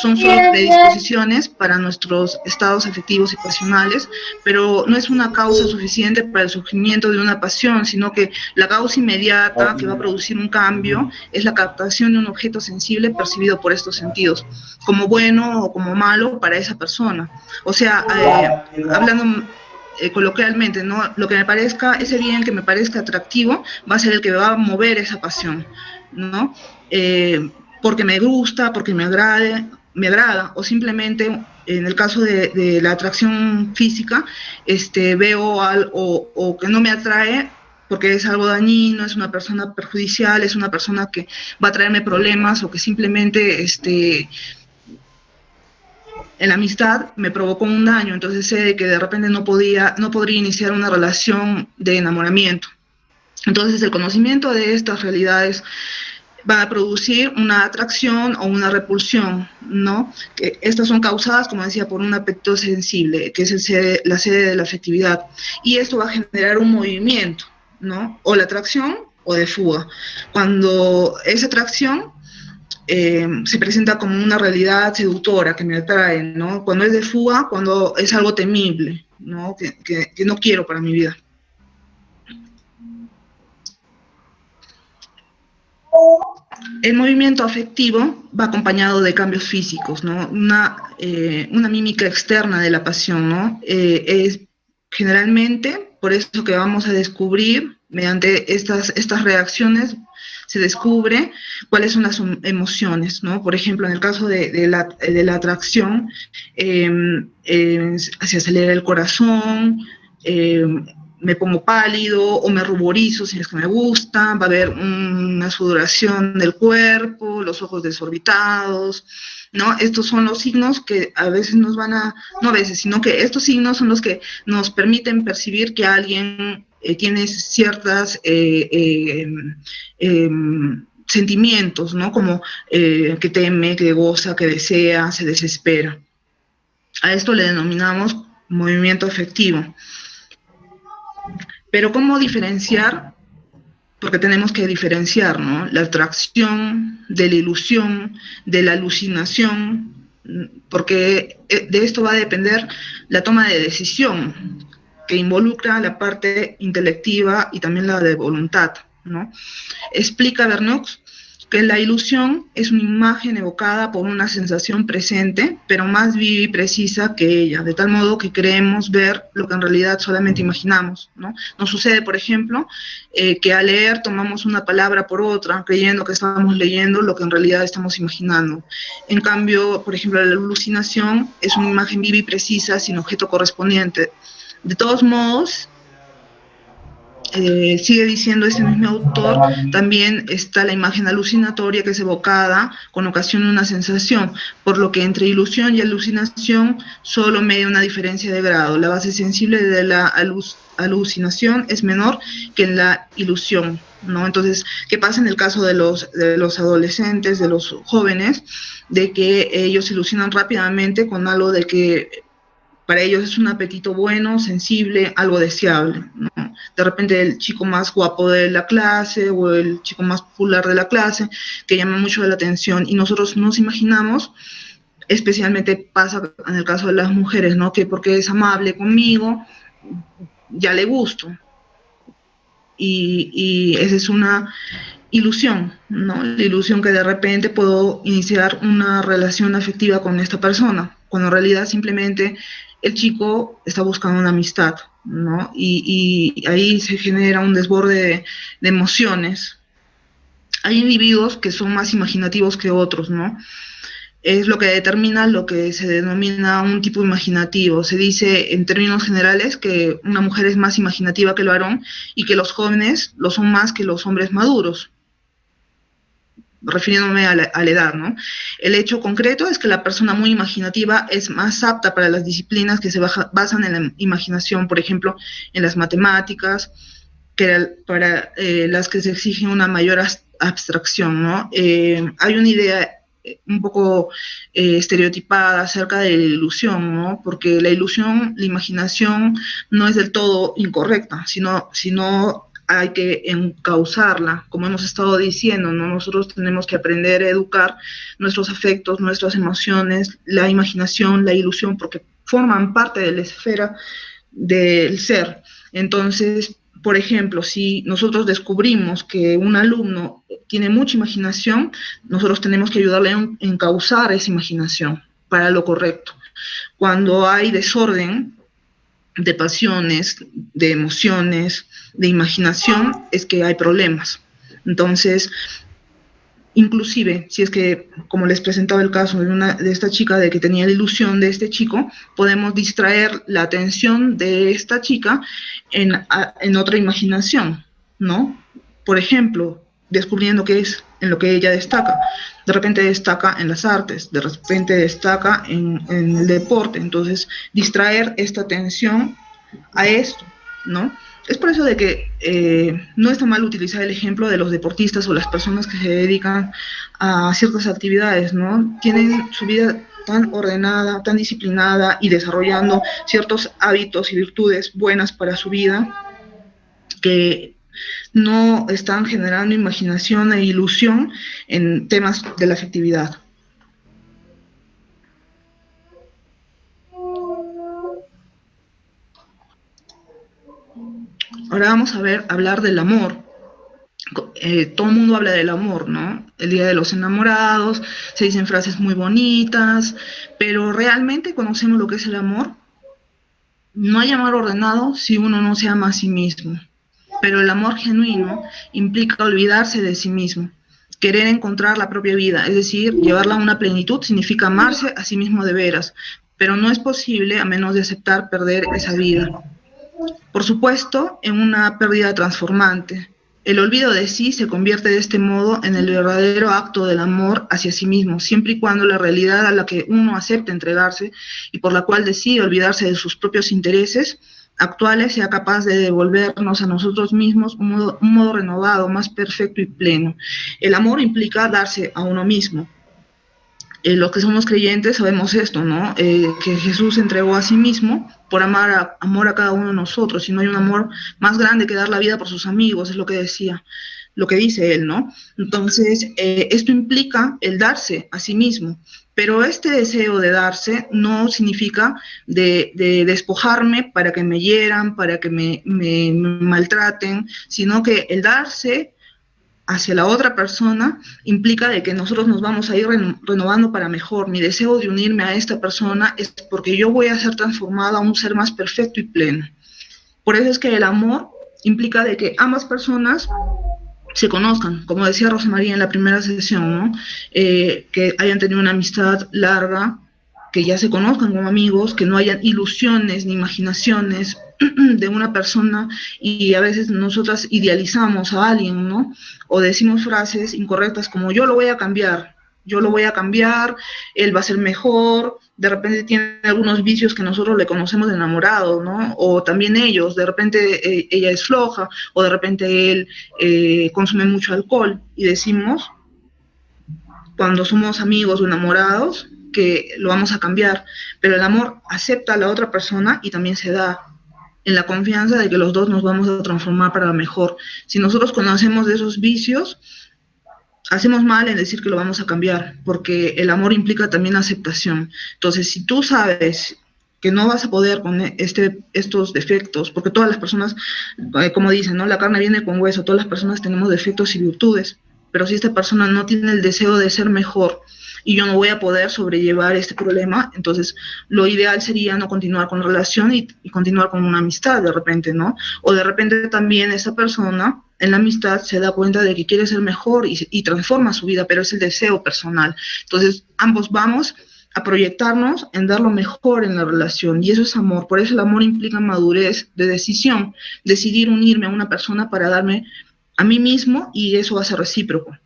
Speaker 5: son solo predisposiciones para nuestros estados afectivos y pasionales, pero no es una causa suficiente para el surgimiento de una pasión, sino que la causa inmediata que va a producir un cambio es la captación de un objeto sensible percibido por estos sentidos, como bueno o como malo para esa persona. O sea, hablando coloquialmente, ¿no? Lo que me parezca, ese bien que me parezca atractivo, va a ser el que va a mover esa pasión, ¿no? Porque me gusta, porque me agrada, o simplemente, en el caso de la atracción física, veo algo o que no me atrae porque es algo dañino, es una persona perjudicial, es una persona que va a traerme problemas o que simplemente, en la amistad me provocó un daño, entonces sé de que de repente no podría iniciar una relación de enamoramiento. Entonces el conocimiento de estas realidades va a producir una atracción o una repulsión, ¿no? Que estas son causadas, como decía, por un apetito sensible, que es la sede de la afectividad, y esto va a generar un movimiento, ¿no? O la atracción o de fuga. Cuando esa atracción se presenta como una realidad seductora que me atrae, ¿no? Cuando es de fuga, cuando es algo temible, ¿no? Que no quiero para mi vida. El movimiento afectivo va acompañado de cambios físicos, ¿no? Una mímica externa de la pasión, ¿no? Es generalmente, por eso que vamos a descubrir, mediante estas reacciones, se descubre cuáles son las emociones, ¿no? Por ejemplo, en el caso de la atracción, se acelera el corazón, me pongo pálido o me ruborizo si es que me gusta, va a haber una sudoración del cuerpo, los ojos desorbitados, ¿no? Estos son los signos que a veces no a veces, sino que estos signos son los que nos permiten percibir que alguien tiene ciertas sentimientos, ¿no? Como que teme, que goza, que desea, se desespera. A esto le denominamos movimiento afectivo. Pero ¿cómo diferenciar? Porque tenemos que diferenciar, ¿no? La atracción de la ilusión, de la alucinación, porque de esto va a depender la toma de decisión, que involucra la parte intelectiva y también la de voluntad, ¿no? Explica Bernoux que la ilusión es una imagen evocada por una sensación presente, pero más viva y precisa que ella, de tal modo que creemos ver lo que en realidad solamente imaginamos, ¿no? Nos sucede, por ejemplo, que al leer tomamos una palabra por otra, creyendo que estamos leyendo lo que en realidad estamos imaginando. En cambio, por ejemplo, la alucinación es una imagen viva y precisa sin objeto correspondiente. De todos modos, sigue diciendo este mismo autor, también está la imagen alucinatoria que es evocada con ocasión de una sensación, por lo que entre ilusión y alucinación solo media una diferencia de grado. La base sensible de la alucinación es menor que en la ilusión, ¿no? Entonces, ¿qué pasa en el caso de los adolescentes, de los jóvenes? De que ellos se ilusionan rápidamente con algo de que para ellos es un apetito bueno, sensible, algo deseable, ¿no? De repente el chico más guapo de la clase o el chico más popular de la clase que llama mucho la atención, y nosotros nos imaginamos, especialmente pasa en el caso de las mujeres, ¿no? Que porque es amable conmigo, ya le gusto. Y esa es una ilusión, ¿no? La ilusión que de repente puedo iniciar una relación afectiva con esta persona, cuando en realidad simplemente el chico está buscando una amistad, ¿no? Y ahí se genera un desborde de emociones. Hay individuos que son más imaginativos que otros, ¿no? Es lo que determina lo que se denomina un tipo imaginativo. Se dice en términos generales que una mujer es más imaginativa que el varón y que los jóvenes lo son más que los hombres maduros, refiriéndome a la edad, ¿no? El hecho concreto es que la persona muy imaginativa es más apta para las disciplinas que se basan en la imaginación, por ejemplo, en las matemáticas, que para las que se exige una mayor abstracción, ¿no? Hay una idea un poco estereotipada acerca de la ilusión, ¿no? Porque la ilusión, la imaginación no es del todo incorrecta, sino hay que encauzarla, como hemos estado diciendo, ¿no? Nosotros tenemos que aprender a educar nuestros afectos, nuestras emociones, la imaginación, la ilusión, porque forman parte de la esfera del ser. Entonces, por ejemplo, si nosotros descubrimos que un alumno tiene mucha imaginación, nosotros tenemos que ayudarle a encauzar esa imaginación para lo correcto. Cuando hay desorden de pasiones, de emociones, de imaginación, es que hay problemas. Entonces, inclusive, si es que, como les presentaba el caso de esta chica de que tenía la ilusión de este chico, podemos distraer la atención de esta chica en otra imaginación, ¿no? Por ejemplo, descubriendo qué es en lo que ella destaca. De repente destaca en las artes, de repente destaca en el deporte. Entonces, distraer esta atención a esto, ¿no? Es por eso de que no está mal utilizar el ejemplo de los deportistas o las personas que se dedican a ciertas actividades, ¿no? Tienen su vida tan ordenada, tan disciplinada y desarrollando ciertos hábitos y virtudes buenas para su vida que no están generando imaginación e ilusión en temas de la afectividad. Ahora vamos a hablar del amor. Todo el mundo habla del amor, ¿no? El Día de los Enamorados, se dicen frases muy bonitas, pero ¿realmente conocemos lo que es el amor? No hay amor ordenado si uno no se ama a sí mismo, pero el amor genuino implica olvidarse de sí mismo, querer encontrar la propia vida, es decir, llevarla a una plenitud significa amarse a sí mismo de veras, pero no es posible a menos de aceptar perder esa vida. Por supuesto, en una pérdida transformante. El olvido de sí se convierte de este modo en el verdadero acto del amor hacia sí mismo, siempre y cuando la realidad a la que uno acepta entregarse y por la cual decide olvidarse de sus propios intereses actuales sea capaz de devolvernos a nosotros mismos un modo renovado, más perfecto y pleno. El amor implica darse a uno mismo. Los que somos creyentes sabemos esto, ¿no? Que Jesús entregó a sí mismo por amor a cada uno de nosotros, y no hay un amor más grande que dar la vida por sus amigos, es lo que decía, lo que dice él, ¿no? Entonces, esto implica el darse a sí mismo, pero este deseo de darse no significa de despojarme para que me hieran, para que me maltraten, sino que el darse hacia la otra persona implica de que nosotros nos vamos a ir renovando para mejor. Mi deseo de unirme a esta persona es porque yo voy a ser transformada a un ser más perfecto y pleno. Por eso es que el amor implica de que ambas personas se conozcan, como decía Rosa María en la primera sesión, ¿no? Que hayan tenido una amistad larga, que ya se conozcan como amigos, que no hayan ilusiones ni imaginaciones de una persona, y a veces nosotras idealizamos a alguien, ¿no? O decimos frases incorrectas como yo lo voy a cambiar, él va a ser mejor, de repente tiene algunos vicios que nosotros le conocemos de enamorado, ¿no? O también ellos, de repente ella es floja, o de repente él consume mucho alcohol, y decimos, cuando somos amigos o enamorados, que lo vamos a cambiar, pero el amor acepta a la otra persona y también se da en la confianza de que los dos nos vamos a transformar para lo mejor. Si nosotros conocemos de esos vicios, hacemos mal en decir que lo vamos a cambiar, porque el amor implica también aceptación. Entonces, si tú sabes que no vas a poder con estos defectos, porque todas las personas, como dicen, ¿no? La carne viene con hueso, todas las personas tenemos defectos y virtudes, pero si esta persona no tiene el deseo de ser mejor y yo no voy a poder sobrellevar este problema, entonces lo ideal sería no continuar con la relación y continuar con una amistad de repente, ¿no? O de repente también esa persona en la amistad se da cuenta de que quiere ser mejor y transforma su vida, pero es el deseo personal. Entonces ambos vamos a proyectarnos en dar lo mejor en la relación, y eso es amor. Por eso el amor implica madurez de decisión, decidir unirme a una persona para darme a mí mismo, y eso va a ser recíproco.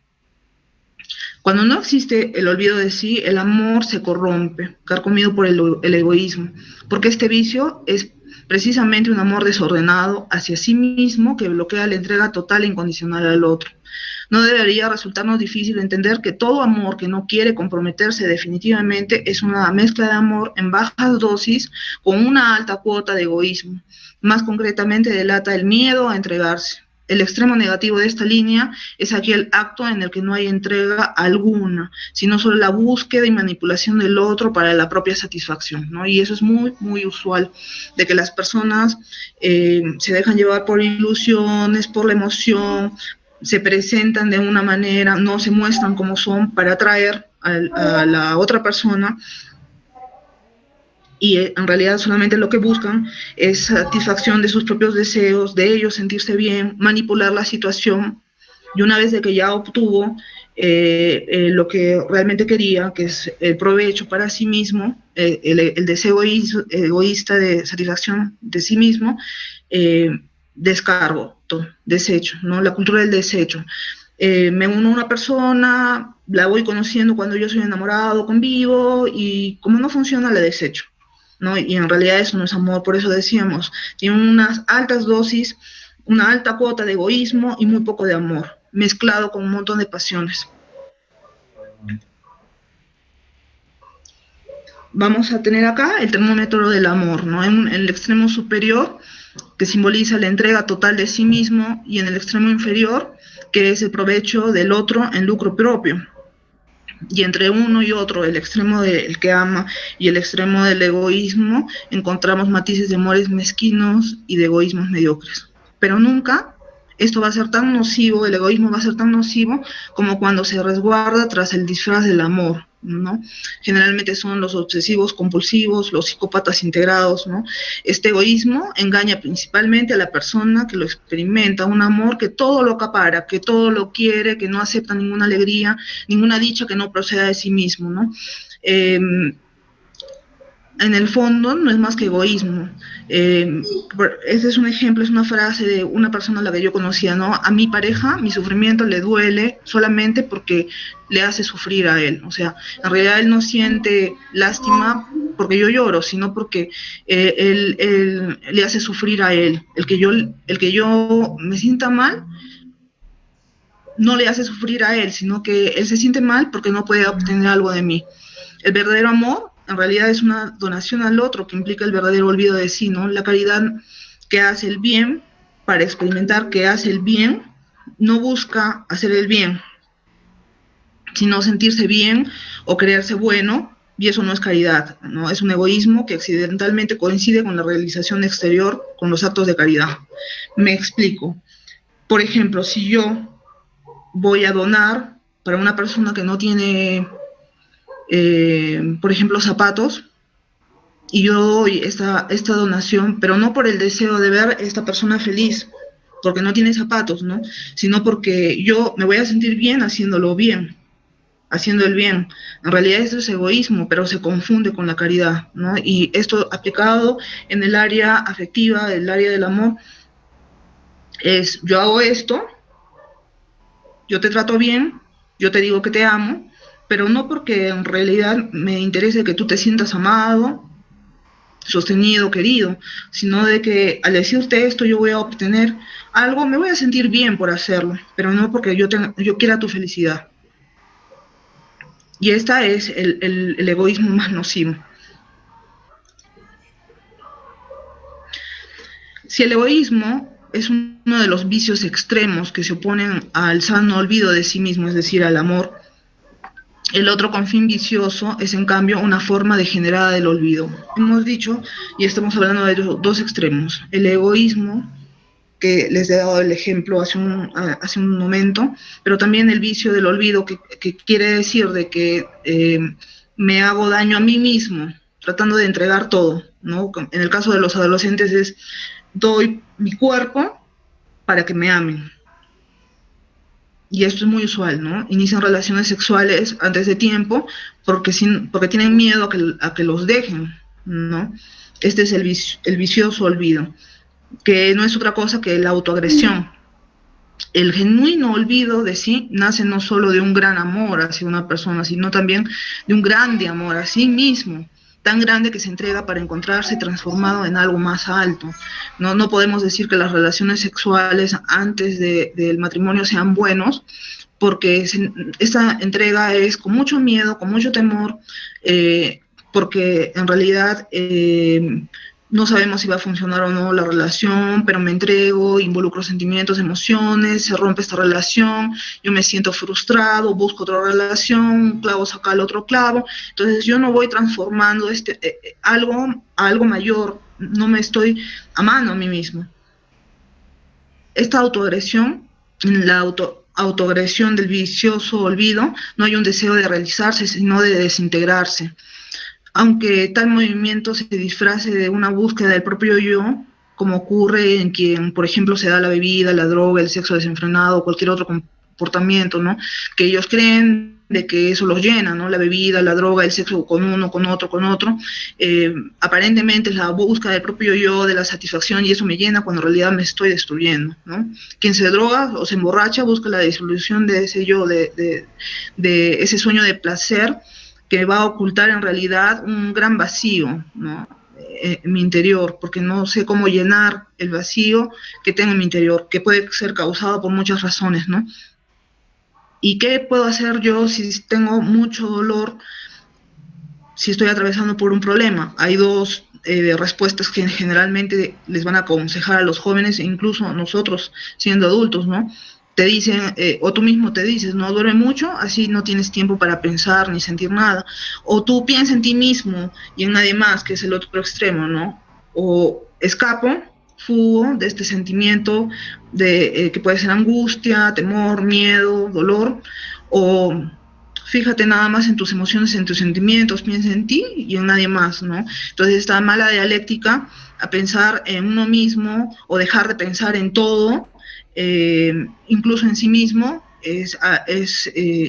Speaker 5: Cuando no existe el olvido de sí, el amor se corrompe, carcomido por el egoísmo, porque este vicio es precisamente un amor desordenado hacia sí mismo que bloquea la entrega total e incondicional al otro. No debería resultarnos difícil entender que todo amor que no quiere comprometerse definitivamente es una mezcla de amor en bajas dosis con una alta cuota de egoísmo. Más concretamente delata el miedo a entregarse. El extremo negativo de esta línea es aquel acto en el que no hay entrega alguna, sino solo la búsqueda y manipulación del otro para la propia satisfacción, ¿no? Y eso es muy, muy usual, de que las personas se dejan llevar por ilusiones, por la emoción, se presentan de una manera, no se muestran como son para atraer a la otra persona, y en realidad solamente lo que buscan es satisfacción de sus propios deseos, de ellos sentirse bien, manipular la situación, y una vez de que ya obtuvo lo que realmente quería, que es el provecho para sí mismo, el deseo egoísta de satisfacción de sí mismo, descargo, desecho, ¿no? La cultura del desecho. Me uno a una persona, la voy conociendo cuando yo soy enamorado, convivo, y como no funciona, la desecho, ¿no? Y en realidad eso no es amor, por eso decíamos, tiene unas altas dosis, una alta cuota de egoísmo y muy poco de amor, mezclado con un montón de pasiones. Vamos a tener acá el termómetro del amor, ¿no? En el extremo superior, que simboliza la entrega total de sí mismo, y en el extremo inferior, que es el provecho del otro en lucro propio. Y entre uno y otro, el extremo del que ama y el extremo del egoísmo, encontramos matices de amores mezquinos y de egoísmos mediocres. Pero nunca esto va a ser tan nocivo, el egoísmo va a ser tan nocivo como cuando se resguarda tras el disfraz del amor, ¿no? Generalmente son los obsesivos compulsivos, los psicópatas integrados, ¿no? Este egoísmo engaña principalmente a la persona que lo experimenta, un amor que todo lo acapara, que todo lo quiere, que no acepta ninguna alegría, ninguna dicha que no proceda de sí mismo, ¿no? En el fondo no es más que egoísmo. Este es un ejemplo, es una frase de una persona a la que yo conocía, ¿no? A mi pareja, mi sufrimiento le duele solamente porque le hace sufrir a él. O sea, en realidad él no siente lástima porque yo lloro, sino porque él le hace sufrir a él. El que yo me sienta mal no le hace sufrir a él, sino que él se siente mal porque no puede obtener algo de mí. El verdadero amor en realidad es una donación al otro que implica el verdadero olvido de sí, ¿no? La caridad que hace el bien para experimentar que hace el bien, no busca hacer el bien, sino sentirse bien o creerse bueno, y eso no es caridad, ¿no? Es un egoísmo que accidentalmente coincide con la realización exterior, con los actos de caridad. Me explico. Por ejemplo, si yo voy a donar para una persona que no tiene, por ejemplo, zapatos, y yo doy esta donación, pero no por el deseo de ver a esta persona feliz, porque no tiene zapatos, ¿no? Sino porque yo me voy a sentir bien haciéndolo bien, haciendo el bien. En realidad esto es egoísmo, pero se confunde con la caridad, ¿no? Y esto aplicado en el área afectiva, el área del amor, es yo hago esto, yo te trato bien, yo te digo que te amo, pero no porque en realidad me interese que tú te sientas amado, sostenido, querido, sino de que al decirte esto yo voy a obtener algo, me voy a sentir bien por hacerlo, pero no porque yo quiera tu felicidad. Y esta es el egoísmo más nocivo. Si el egoísmo es uno de los vicios extremos que se oponen al sano olvido de sí mismo, es decir, al amor, el otro confín vicioso es, en cambio, una forma degenerada del olvido. Hemos dicho, y estamos hablando de dos extremos, el egoísmo, que les he dado el ejemplo hace un momento, pero también el vicio del olvido, que quiere decir de que me hago daño a mí mismo, tratando de entregar todo, ¿no? En el caso de los adolescentes es, doy mi cuerpo para que me amen. Y esto es muy usual, ¿no? Inician relaciones sexuales antes de tiempo porque tienen miedo a que los dejen, ¿no? Este es el vicioso olvido, que no es otra cosa que la autoagresión. El genuino olvido de sí nace no solo de un gran amor hacia una persona, sino también de un grande amor a sí mismo, tan grande que se entrega para encontrarse transformado en algo más alto. No podemos decir que las relaciones sexuales antes del matrimonio sean buenos, porque esta entrega es con mucho miedo, con mucho temor, porque en realidad no sabemos si va a funcionar o no la relación, pero me entrego, involucro sentimientos, emociones, se rompe esta relación, yo me siento frustrado, busco otra relación, un clavo saca el otro clavo, entonces yo no voy transformando algo a algo mayor, no me estoy amando a mí mismo. Esta autoagresión, la autoagresión del vicioso olvido, no hay un deseo de realizarse, sino de desintegrarse. Aunque tal movimiento se disfrace de una búsqueda del propio yo, como ocurre en quien, por ejemplo, se da la bebida, la droga, el sexo desenfrenado, cualquier otro comportamiento, ¿no? Que ellos creen de que eso los llena, ¿no? La bebida, la droga, el sexo con uno, con otro, con otro. Aparentemente es la búsqueda del propio yo, de la satisfacción, y eso me llena cuando en realidad me estoy destruyendo, ¿no? Quien se droga o se emborracha busca la disolución de ese yo, de ese sueño de placer, que va a ocultar en realidad un gran vacío, ¿no? En mi interior, porque no sé cómo llenar el vacío que tengo en mi interior, que puede ser causado por muchas razones, ¿no? ¿Y qué puedo hacer yo si tengo mucho dolor, si estoy atravesando por un problema? Hay dos respuestas que generalmente les van a aconsejar a los jóvenes, e incluso nosotros siendo adultos, ¿no? Te dicen, o tú mismo te dices, no duerme mucho, así no tienes tiempo para pensar ni sentir nada. O tú piensas en ti mismo y en nadie más, que es el otro extremo, ¿no? O escapo, fugo de este sentimiento que puede ser angustia, temor, miedo, dolor, o fíjate nada más en tus emociones, en tus sentimientos, piensa en ti y en nadie más, ¿no? Entonces esta mala dialéctica a pensar en uno mismo o dejar de pensar en todo, incluso en sí mismo, es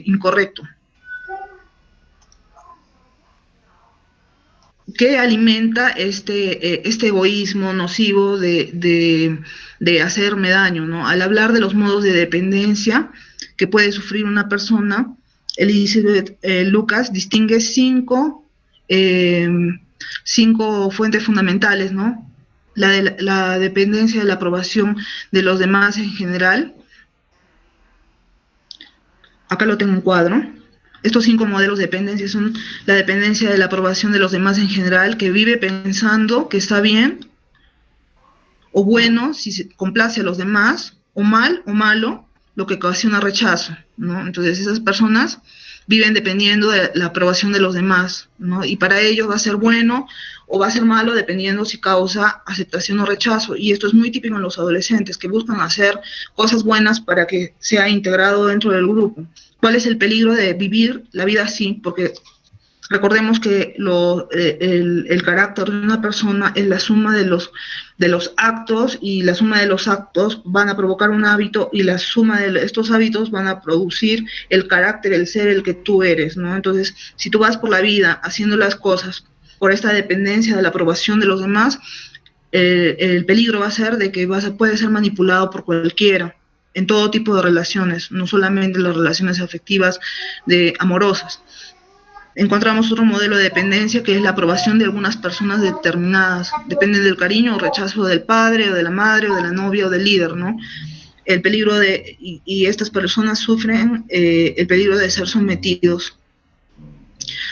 Speaker 5: incorrecto. ¿Qué alimenta este egoísmo nocivo de hacerme daño, ¿no? Al hablar de los modos de dependencia que puede sufrir una persona, Elizabeth Lucas distingue cinco fuentes fundamentales, ¿no? La dependencia de la aprobación de los demás en general. Acá lo tengo en cuadro. Estos 5 modelos de dependencia son la dependencia de la aprobación de los demás en general, que vive pensando que está bien o bueno si se complace a los demás, o mal o malo, lo que ocasiona rechazo, ¿no? Entonces esas personas viven dependiendo de la aprobación de los demás, ¿no? Y para ellos va a ser bueno o va a ser malo dependiendo si causa aceptación o rechazo. Y esto es muy típico en los adolescentes, que buscan hacer cosas buenas para que sea integrado dentro del grupo. ¿Cuál es el peligro de vivir la vida así? Porque recordemos que el carácter de una persona es la suma de los actos, y la suma de los actos van a provocar un hábito, y la suma de estos hábitos van a producir el carácter, el ser, el que tú eres, ¿no? Entonces, si tú vas por la vida haciendo las cosas por esta dependencia de la aprobación de los demás, el peligro va a ser de que puedes ser manipulado por cualquiera, en todo tipo de relaciones, no solamente las relaciones afectivas amorosas. Encontramos otro modelo de dependencia, que es la aprobación de algunas personas determinadas. Depende del cariño o rechazo del padre o de la madre o de la novia o del líder, ¿no? El peligro y estas personas sufren el peligro de ser sometidos.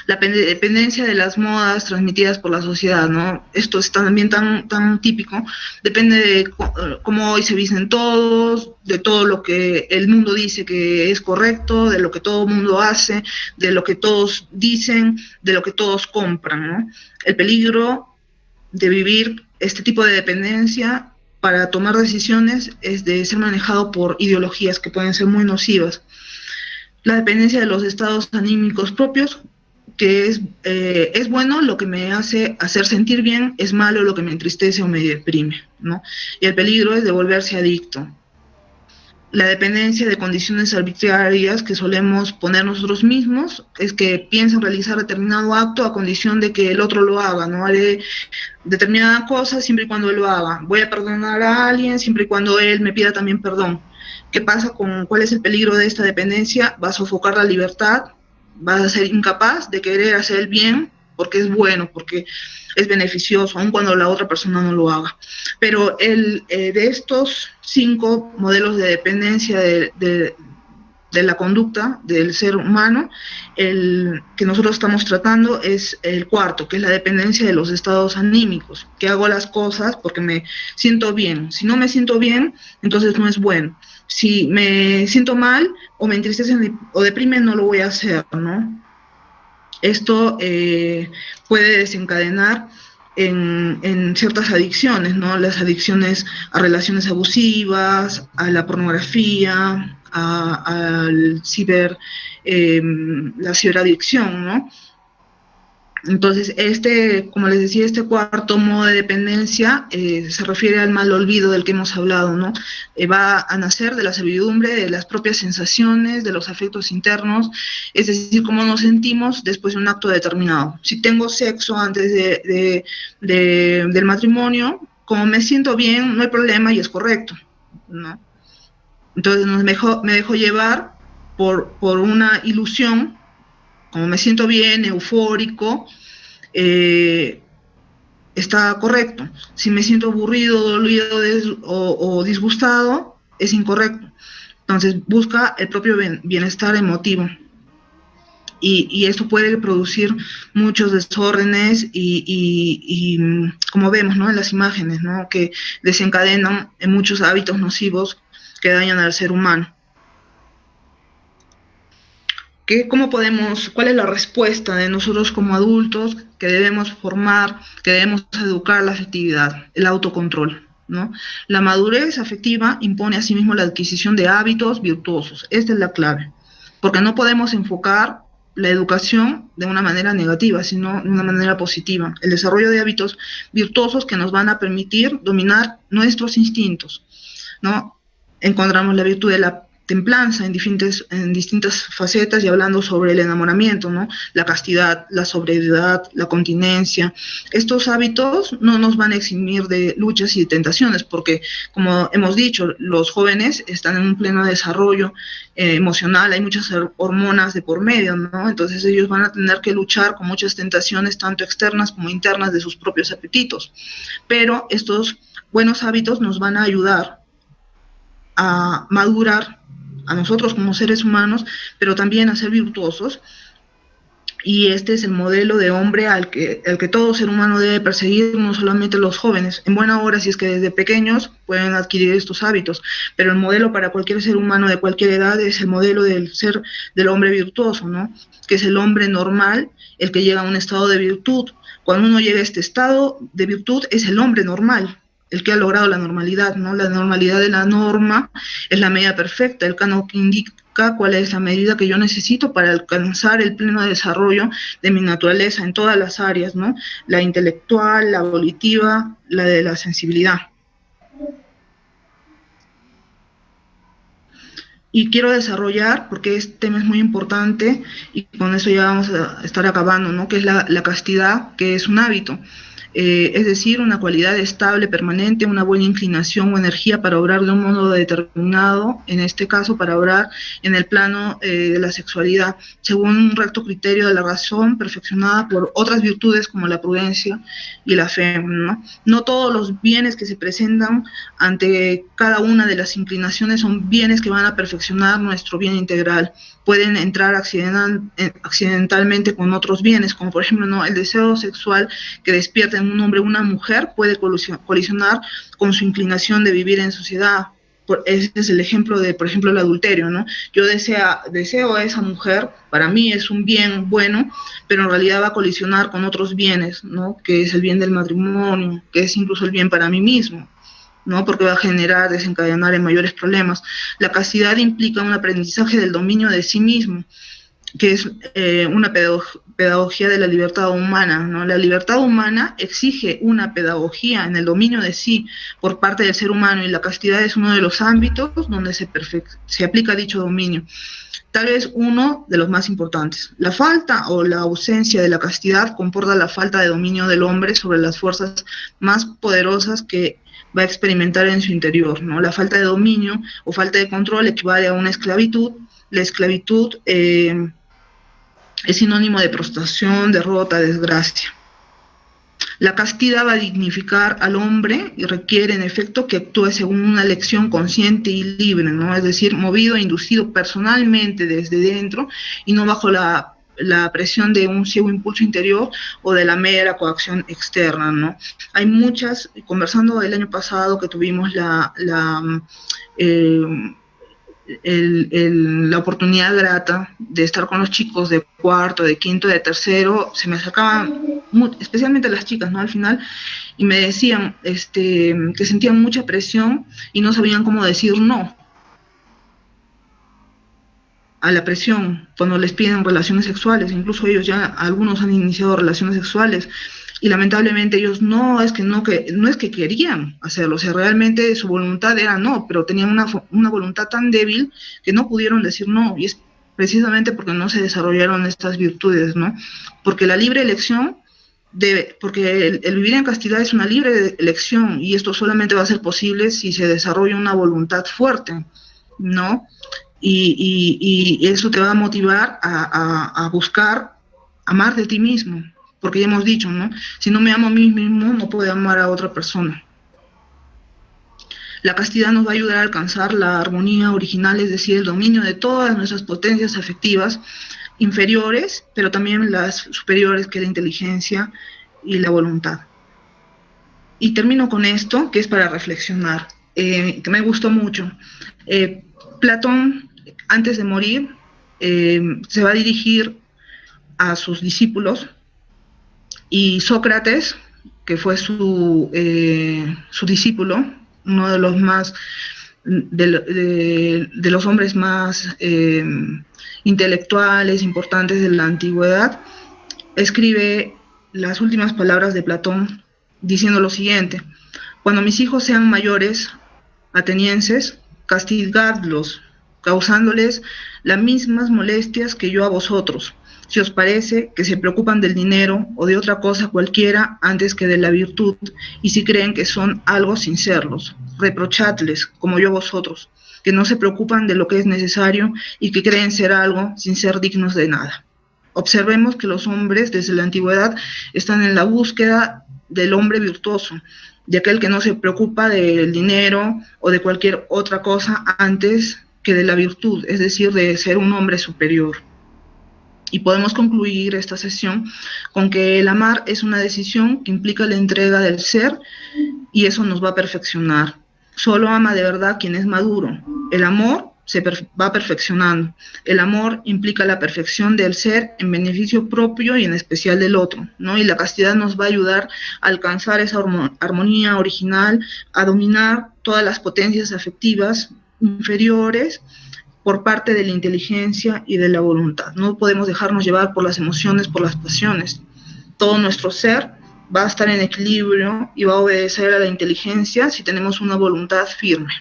Speaker 5: La dependencia de las modas transmitidas por la sociedad, ¿no? Esto es también tan típico. Depende de cómo hoy se visten todos, de todo lo que el mundo dice que es correcto, de lo que todo el mundo hace, de lo que todos dicen, de lo que todos compran, ¿no? El peligro de vivir este tipo de dependencia para tomar decisiones es de ser manejado por ideologías que pueden ser muy nocivas. La dependencia de los estados anímicos propios, que es bueno lo que me hace hacer sentir bien, es malo lo que me entristece o me deprime, ¿no? Y el peligro es de volverse adicto. La dependencia de condiciones arbitrarias que solemos poner nosotros mismos es que piensan realizar determinado acto a condición de que el otro lo haga, ¿no? Haré determinada cosa siempre y cuando él lo haga. Voy a perdonar a alguien siempre y cuando él me pida también perdón. ¿Qué pasa cuál es el peligro de esta dependencia? Va a sofocar la libertad, vas a ser incapaz de querer hacer el bien porque es bueno, porque es beneficioso, aun cuando la otra persona no lo haga. Pero de estos 5 modelos de dependencia de la conducta del ser humano, el que nosotros estamos tratando es el cuarto, que es la dependencia de los estados anímicos, que hago las cosas porque me siento bien. Si no me siento bien, entonces no es bueno. Si me siento mal o me entristece o deprime, no lo voy a hacer, ¿no? Esto puede desencadenar en ciertas adicciones, ¿no? Las adicciones a relaciones abusivas, a la pornografía, al la ciberadicción, ¿no? Entonces, como les decía, este cuarto modo de dependencia se refiere al mal olvido del que hemos hablado, ¿no? Va a nacer de la servidumbre, de las propias sensaciones, de los afectos internos, es decir, cómo nos sentimos después de un acto determinado. Si tengo sexo antes del matrimonio, como me siento bien, no hay problema y es correcto, ¿no? Entonces me dejo llevar por una ilusión, como me siento bien, eufórico, está correcto. Si me siento aburrido, dolido o disgustado, es incorrecto. Entonces busca el propio bienestar emotivo. Y esto puede producir muchos desórdenes y como vemos, ¿no?, en las imágenes, ¿no?, que desencadenan en muchos hábitos nocivos que dañan al ser humano. ¿Cuál es la respuesta de nosotros como adultos que debemos formar, que debemos educar la afectividad, el autocontrol, ¿no? La madurez afectiva impone asimismo la adquisición de hábitos virtuosos. Esta es la clave, porque no podemos enfocar la educación de una manera negativa, sino de una manera positiva. El desarrollo de hábitos virtuosos que nos van a permitir dominar nuestros instintos, ¿no? Encontramos la virtud de la templanza en distintas facetas, y hablando sobre el enamoramiento, ¿no?, la castidad, la sobriedad, la continencia. Estos hábitos no nos van a eximir de luchas y de tentaciones, porque, como hemos dicho, los jóvenes están en un pleno desarrollo emocional, hay muchas hormonas de por medio, ¿no? Entonces ellos van a tener que luchar con muchas tentaciones, tanto externas como internas, de sus propios apetitos. Pero estos buenos hábitos nos van a ayudar a madurar a nosotros como seres humanos, pero también a ser virtuosos. Y este es el modelo de hombre al que todo ser humano debe perseguir, no solamente los jóvenes. En buena hora, si es que desde pequeños pueden adquirir estos hábitos, pero el modelo para cualquier ser humano de cualquier edad es el modelo del hombre virtuoso, ¿no?, que es el hombre normal, el que llega a un estado de virtud. Cuando uno llega a este estado de virtud, es el hombre normal, el que ha logrado la normalidad, ¿no? La normalidad de la norma es la medida perfecta, el canon que indica cuál es la medida que yo necesito para alcanzar el pleno desarrollo de mi naturaleza en todas las áreas, ¿no? La intelectual, la volitiva, la de la sensibilidad. Y quiero desarrollar, porque este tema es muy importante, y con eso ya vamos a estar acabando, ¿no?, que es la castidad, que es un hábito. Es decir, una cualidad estable, permanente, una buena inclinación o energía para obrar de un modo determinado, en este caso para obrar en el plano de la sexualidad, según un recto criterio de la razón, perfeccionada por otras virtudes como la prudencia y la fe, ¿no? No todos los bienes que se presentan ante cada una de las inclinaciones son bienes que van a perfeccionar nuestro bien integral. Pueden entrar accidentalmente con otros bienes, como por ejemplo, ¿no?, el deseo sexual que despierta en un hombre o una mujer puede colisionar con su inclinación de vivir en sociedad. Ese es el ejemplo de, por ejemplo, el adulterio, ¿no? Yo deseo a esa mujer, para mí es un bien bueno, pero en realidad va a colisionar con otros bienes, ¿no?, que es el bien del matrimonio, que es incluso el bien para mí mismo, ¿no?, porque va a desencadenar en mayores problemas. La castidad implica un aprendizaje del dominio de sí mismo, que es una pedagogía de la libertad humana, ¿no? La libertad humana exige una pedagogía en el dominio de sí por parte del ser humano, y la castidad es uno de los ámbitos donde se aplica dicho dominio. Tal vez uno de los más importantes. La falta o la ausencia de la castidad comporta la falta de dominio del hombre sobre las fuerzas más poderosas que va a experimentar en su interior, ¿no? La falta de dominio o falta de control equivale a una esclavitud. La esclavitud es sinónimo de prostración, derrota, desgracia. La castidad va a dignificar al hombre y requiere, en efecto, que actúe según una elección consciente y libre, ¿no? Es decir, movido e inducido personalmente desde dentro y no bajo la presión de un ciego impulso interior o de la mera coacción externa, ¿no? Hay muchas, conversando el año pasado que tuvimos la oportunidad grata de estar con los chicos de cuarto, de quinto, de tercero, se me acercaban, especialmente las chicas, ¿no? Al final, y me decían que sentían mucha presión y no sabían cómo decir no a la presión cuando les piden relaciones sexuales. Incluso ellos ya, algunos han iniciado relaciones sexuales, y lamentablemente ellos no es que querían hacerlo, o sea, realmente su voluntad era no, pero tenían una voluntad tan débil que no pudieron decir no, y es precisamente porque no se desarrollaron estas virtudes, ¿no? Porque la libre elección, porque el vivir en castidad es una libre elección, y esto solamente va a ser posible si se desarrolla una voluntad fuerte, ¿no? Y eso te va a motivar a buscar amar de ti mismo, porque ya hemos dicho, ¿no? Si no me amo a mí mismo, no puedo amar a otra persona. La castidad nos va a ayudar a alcanzar la armonía original, es decir, el dominio de todas nuestras potencias afectivas inferiores, pero también las superiores, que es la inteligencia y la voluntad. Y termino con esto, que es para reflexionar, que me gustó mucho. Platón, antes de morir, se va a dirigir a sus discípulos, y Sócrates, que fue su discípulo, uno de los más de los hombres más intelectuales, importantes de la antigüedad, escribe las últimas palabras de Platón diciendo lo siguiente: cuando mis hijos sean mayores, atenienses, castigadlos, causándoles las mismas molestias que yo a vosotros, si os parece que se preocupan del dinero o de otra cosa cualquiera antes que de la virtud, y si creen que son algo sin serlos. Reprochadles, como yo a vosotros, que no se preocupan de lo que es necesario y que creen ser algo sin ser dignos de nada. Observemos que los hombres desde la antigüedad están en la búsqueda del hombre virtuoso, de aquel que no se preocupa del dinero o de cualquier otra cosa antes que de la virtud, es decir, de ser un hombre superior. Y podemos concluir esta sesión con que el amar es una decisión que implica la entrega del ser, y eso nos va a perfeccionar. Solo ama de verdad quien es maduro. El amor se va perfeccionando. El amor implica la perfección del ser en beneficio propio y en especial del otro, ¿no? Y la castidad nos va a ayudar a alcanzar esa armonía original, a dominar todas las potencias afectivas inferiores por parte de la inteligencia y de la voluntad. No podemos dejarnos llevar por las emociones, por las pasiones. Todo nuestro ser va a estar en equilibrio y va a obedecer a la inteligencia si tenemos una voluntad firme.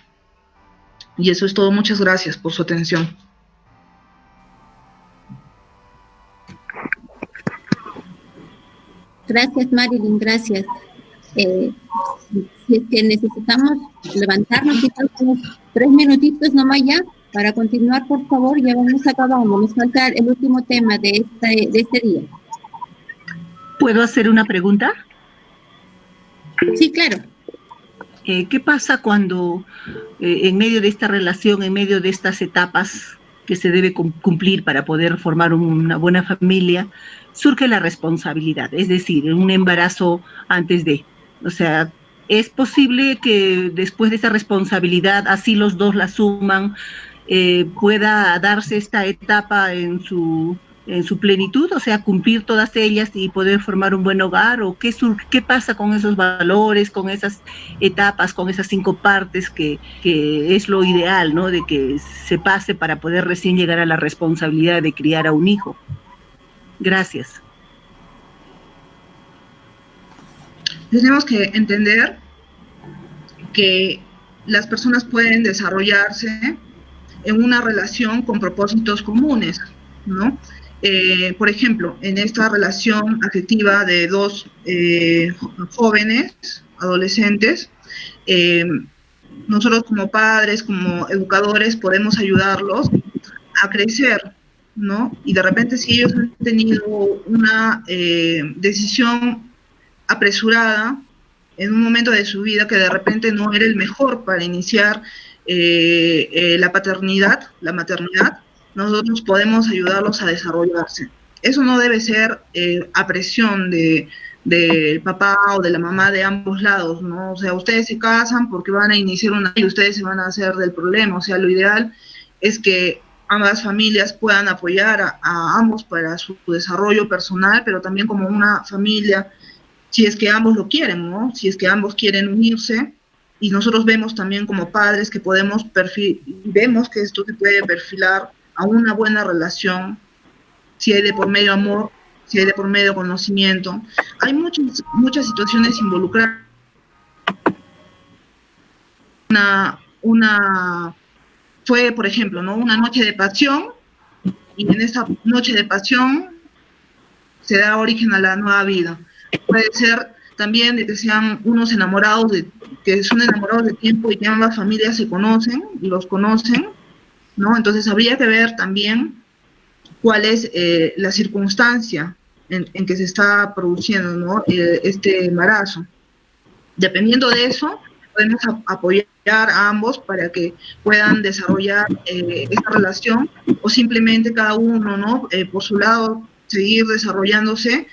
Speaker 5: Y eso es todo. Muchas gracias por su atención.
Speaker 3: Gracias, Marilyn, gracias. Si es que necesitamos levantarnos, quizás unos 3 minutitos nomás ya, para continuar, por favor, ya vamos acabando. Nos falta el último tema de este día.
Speaker 6: ¿Puedo hacer una pregunta?
Speaker 3: Sí, claro.
Speaker 6: ¿Qué pasa cuando en medio de esta relación, en medio de estas etapas que se debe cumplir para poder formar una buena familia, surge la responsabilidad? Es decir, un embarazo antes de... O sea, ¿es posible que después de esa responsabilidad, así los dos la asuman, pueda darse esta etapa en su plenitud, o sea, cumplir todas ellas y poder formar un buen hogar? ¿O qué pasa con esos valores, con esas etapas, con esas 5 partes que es lo ideal, ¿no?, de que se pase para poder recién llegar a la responsabilidad de criar a un hijo? Gracias.
Speaker 5: Tenemos que entender que las personas pueden desarrollarse en una relación con propósitos comunes, ¿no? Por ejemplo, en esta relación afectiva de 2 jóvenes, adolescentes, nosotros como padres, como educadores, podemos ayudarlos a crecer, ¿no? Y de repente si ellos han tenido una decisión apresurada en un momento de su vida que de repente no era el mejor para iniciar la paternidad, la maternidad, nosotros podemos ayudarlos a desarrollarse. Eso no debe ser a presión del papá o de la mamá de ambos lados, ¿no? O sea, ustedes se casan porque van a iniciar una y ustedes se van a hacer del problema. O sea, lo ideal es que ambas familias puedan apoyar a ambos para su desarrollo personal, pero también como una familia, si es que ambos lo quieren, ¿no? Si es que ambos quieren unirse, y nosotros vemos también como padres que vemos que esto se puede perfilar a una buena relación, si hay de por medio amor, si hay de por medio conocimiento. Hay muchas situaciones involucradas. Fue, por ejemplo, ¿no? Una noche de pasión, y en esa noche de pasión se da origen a la nueva vida. Puede ser también de que sean unos enamorados, que son enamorados de tiempo y que ambas familias se conocen y los conocen, ¿no? Entonces habría que ver también cuál es la circunstancia en que se está produciendo, ¿no? Este embarazo. Dependiendo de eso, podemos apoyar a ambos para que puedan desarrollar esta relación, o simplemente cada uno, ¿no? Por su lado, seguir desarrollándose,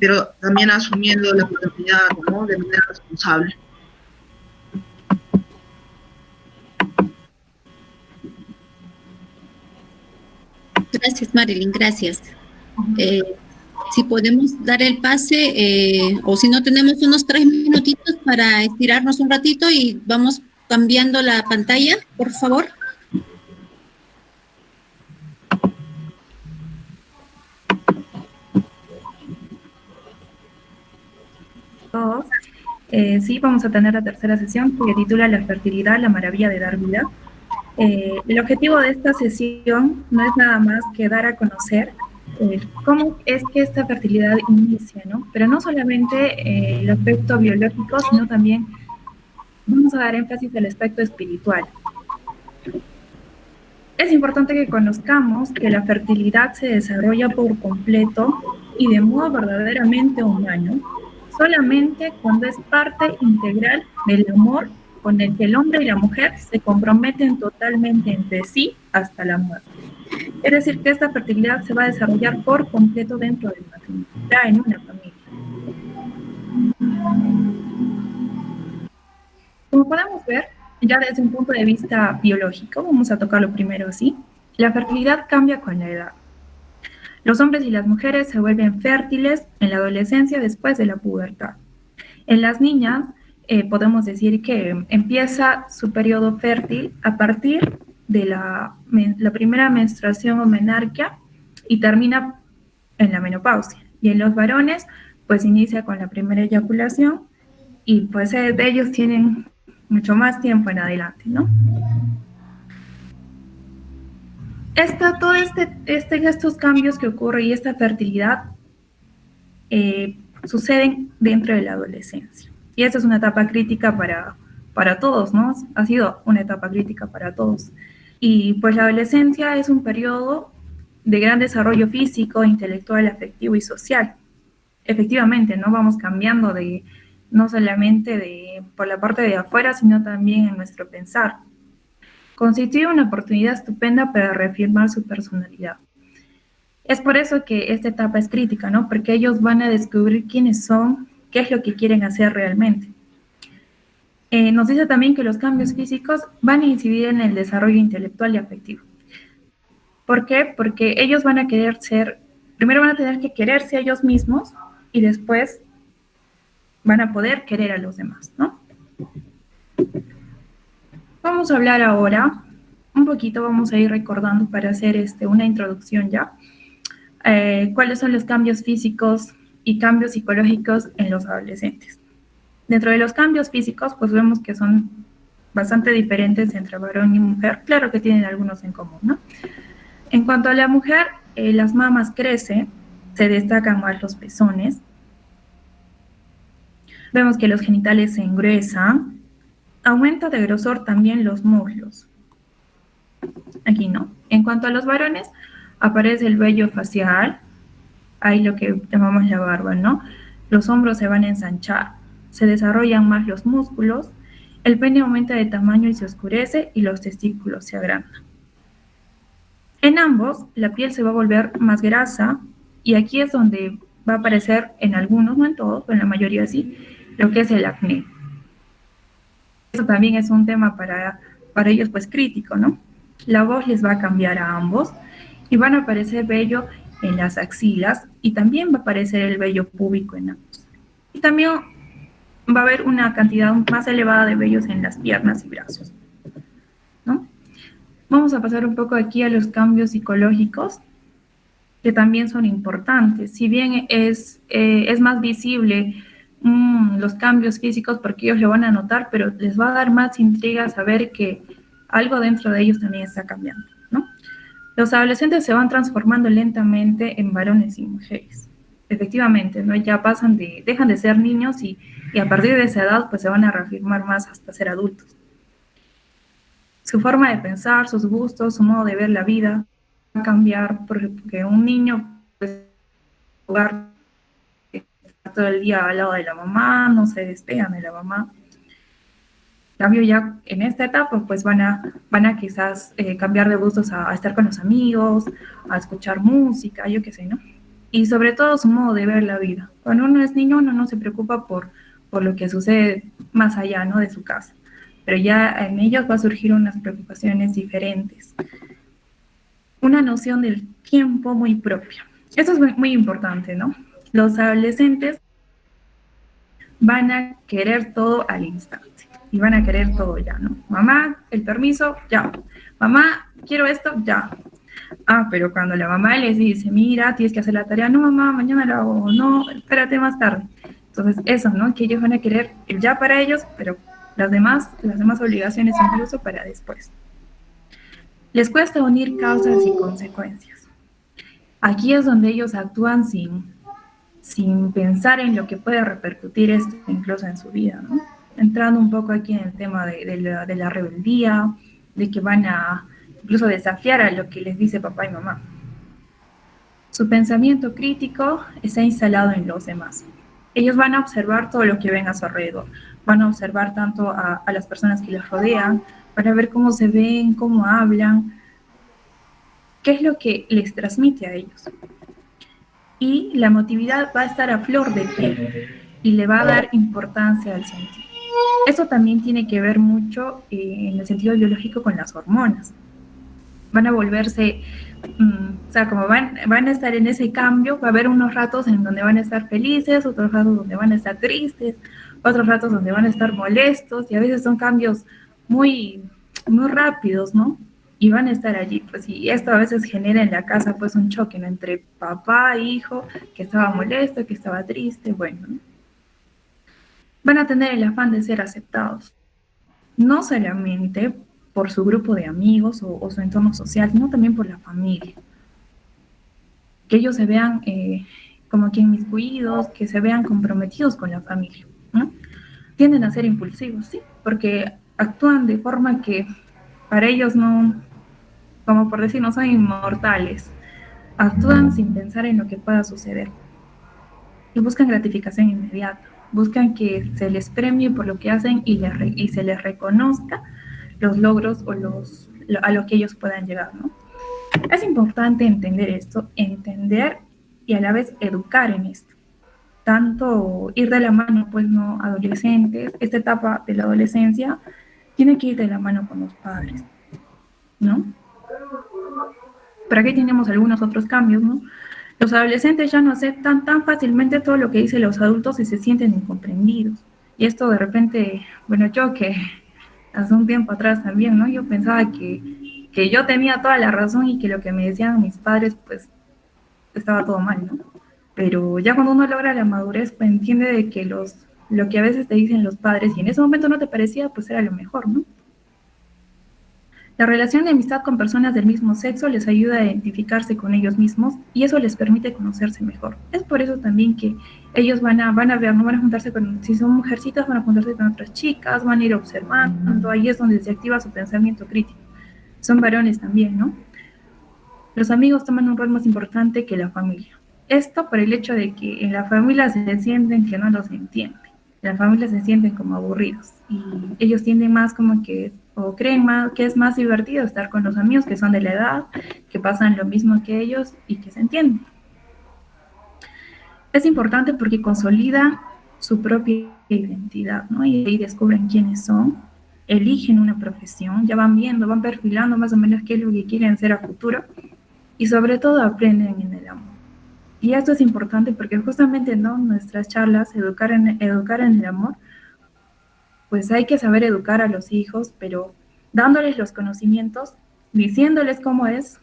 Speaker 5: pero también asumiendo la paternidad, ¿no? De manera responsable.
Speaker 3: Gracias, Marilyn, gracias. Si podemos dar el pase, o si no, tenemos unos 3 minutitos para estirarnos un ratito y vamos cambiando la pantalla, por favor.
Speaker 7: Todos. Sí, vamos a tener la tercera sesión que titula La fertilidad, la maravilla de dar vida. El objetivo de esta sesión no es nada más que dar a conocer cómo es que esta fertilidad inicia, ¿no? Pero no solamente el aspecto biológico, sino también vamos a dar énfasis al aspecto espiritual. Es importante que conozcamos que la fertilidad se desarrolla por completo y de modo verdaderamente humano, solamente cuando es parte integral del amor con el que el hombre y la mujer se comprometen totalmente entre sí hasta la muerte. Es decir, que esta fertilidad se va a desarrollar por completo dentro del matrimonio, ya en una familia. Como podemos ver, ya desde un punto de vista biológico, vamos a tocarlo primero así, la fertilidad cambia con la edad. Los hombres y las mujeres se vuelven fértiles en la adolescencia después de la pubertad. En las niñas, podemos decir que empieza su periodo fértil a partir de la primera menstruación o menarquia y termina en la menopausia. Y en los varones, pues inicia con la primera eyaculación y pues de ellos tienen mucho más tiempo en adelante, ¿no? Estos cambios que ocurren y esta fertilidad suceden dentro de la adolescencia. Y esta es una etapa crítica para todos, ¿no? Ha sido una etapa crítica para todos. Y pues la adolescencia es un periodo de gran desarrollo físico, intelectual, afectivo y social. Efectivamente, ¿no? Vamos cambiando no solamente por la parte de afuera, sino también en nuestro pensar. Constituye una oportunidad estupenda para reafirmar su personalidad. Es por eso que esta etapa es crítica, ¿no? Porque ellos van a descubrir quiénes son, qué es lo que quieren hacer realmente. Nos dice también que los cambios físicos van a incidir en el desarrollo intelectual y afectivo. ¿Por qué? Porque ellos van a primero van a tener que quererse a ellos mismos y después van a poder querer a los demás, ¿no? Vamos a hablar ahora, un poquito vamos a ir recordando para hacer una introducción ya, cuáles son los cambios físicos y cambios psicológicos en los adolescentes. Dentro de los cambios físicos, pues vemos que son bastante diferentes entre varón y mujer, claro que tienen algunos en común, ¿no? En cuanto a la mujer, las mamas crecen, se destacan más los pezones. Vemos que los genitales se engruesan, aumenta de grosor también los muslos. Aquí no. En cuanto a los varones, aparece el vello facial, ahí lo que llamamos la barba, ¿no? Los hombros se van a ensanchar, se desarrollan más los músculos, el pene aumenta de tamaño y se oscurece y los testículos se agrandan. En ambos, la piel se va a volver más grasa y aquí es donde va a aparecer en algunos, no en todos, pero en la mayoría sí, lo que es el acné. Eso también es un tema para ellos pues crítico, ¿no? La voz les va a cambiar a ambos y van a aparecer vello en las axilas y también va a aparecer el vello púbico en ambos. Y también va a haber una cantidad más elevada de vellos en las piernas y brazos, ¿no? Vamos a pasar un poco aquí a los cambios psicológicos, que también son importantes. Si bien es más visible los cambios físicos porque ellos lo van a notar, pero les va a dar más intriga saber que algo dentro de ellos también está cambiando, ¿no? Los adolescentes se van transformando lentamente en varones y mujeres. Efectivamente, ¿no? Ya dejan de ser niños y a partir de esa edad pues se van a reafirmar más hasta ser adultos. Su forma de pensar, sus gustos, su modo de ver la vida va a cambiar, porque un niño puede jugar todo el día al lado de la mamá, no se despegan de la mamá. En cambio, ya en esta etapa, pues van a quizás cambiar de gustos a estar con los amigos, a escuchar música, yo qué sé, ¿no? Y sobre todo su modo de ver la vida. Cuando uno es niño, uno no se preocupa por lo que sucede más allá, ¿no? De su casa. Pero ya en ellos va a surgir unas preocupaciones diferentes. Una noción del tiempo muy propia. Esto es muy, muy importante, ¿no? Los adolescentes van a querer todo al instante y van a querer todo ya, ¿no? Mamá, el permiso, ya. Mamá, quiero esto, ya. Ah, pero cuando la mamá les dice, mira, tienes que hacer la tarea, no, mamá, mañana la hago, no, espérate más tarde. Entonces, eso, ¿no? Que ellos van a querer el ya para ellos, pero las demás obligaciones incluso para después. Les cuesta unir causas y consecuencias. Aquí es donde ellos actúan sin pensar en lo que puede repercutir esto incluso en su vida, ¿no? Entrando un poco aquí en el tema de la rebeldía, de que van a incluso desafiar a lo que les dice papá y mamá. Su pensamiento crítico está instalado en los demás. Ellos van a observar todo lo que ven a su alrededor, van a observar tanto a las personas que les rodean, para ver cómo se ven, cómo hablan, qué es lo que les transmite a ellos. Y la emotividad va a estar a flor de piel y le va a dar importancia al sentir. Eso también tiene que ver mucho en el sentido biológico con las hormonas. Van a volverse, o sea, como van a estar en ese cambio, va a haber unos ratos en donde van a estar felices, otros ratos donde van a estar tristes, otros ratos donde van a estar molestos, y a veces son cambios muy, muy rápidos, ¿no? Y van a estar allí, pues, y esto a veces genera en la casa, pues, un choque, ¿no? Entre papá e hijo, que estaba molesto, que estaba triste, bueno, ¿no? Van a tener el afán de ser aceptados, no solamente por su grupo de amigos o su entorno social, sino también por la familia. Que ellos se vean como que inmiscuidos, que se vean comprometidos con la familia, ¿no? Tienden a ser impulsivos, sí, porque actúan de forma que para ellos no, como por decir, no son inmortales. Actúan sin pensar en lo que pueda suceder. Y buscan gratificación inmediata. Buscan que se les premie por lo que hacen y se les reconozca los logros o a lo que ellos puedan llegar, ¿no? Es importante entender esto, entender y a la vez educar en esto. Tanto ir de la mano, pues, no, adolescentes, esta etapa de la adolescencia tiene que ir de la mano con los padres, ¿no? Pero aquí tenemos algunos otros cambios, ¿no? Los adolescentes ya no aceptan tan fácilmente todo lo que dicen los adultos y se sienten incomprendidos. Y esto de repente, bueno, yo que hace un tiempo atrás también, ¿no? Yo pensaba que yo tenía toda la razón y que lo que me decían mis padres, pues, estaba todo mal, ¿no? Pero ya cuando uno logra la madurez, pues entiende de que lo que a veces te dicen los padres y en ese momento no te parecía, pues era lo mejor, ¿no? La relación de amistad con personas del mismo sexo les ayuda a identificarse con ellos mismos y eso les permite conocerse mejor. Es por eso también que ellos van a ver, no van a juntarse con, si son mujercitas, van a juntarse con otras chicas, van a ir observando, ahí es donde se activa su pensamiento crítico. Son varones también, ¿no? Los amigos toman un rol más importante que la familia. Esto por el hecho de que en la familia se sienten que no los entienden. En la familia se sienten como aburridos y ellos tienden más como que, o creen más que es más divertido estar con los amigos que son de la edad, que pasan lo mismo que ellos y que se entienden. Es importante porque consolida su propia identidad, ¿no? Y ahí descubren quiénes son, eligen una profesión, ya van viendo, van perfilando más o menos qué es lo que quieren ser a futuro y sobre todo aprenden en el amor. Y esto es importante porque justamente, ¿no? Nuestras charlas, educar en el amor, pues hay que saber educar a los hijos, pero dándoles los conocimientos, diciéndoles cómo es,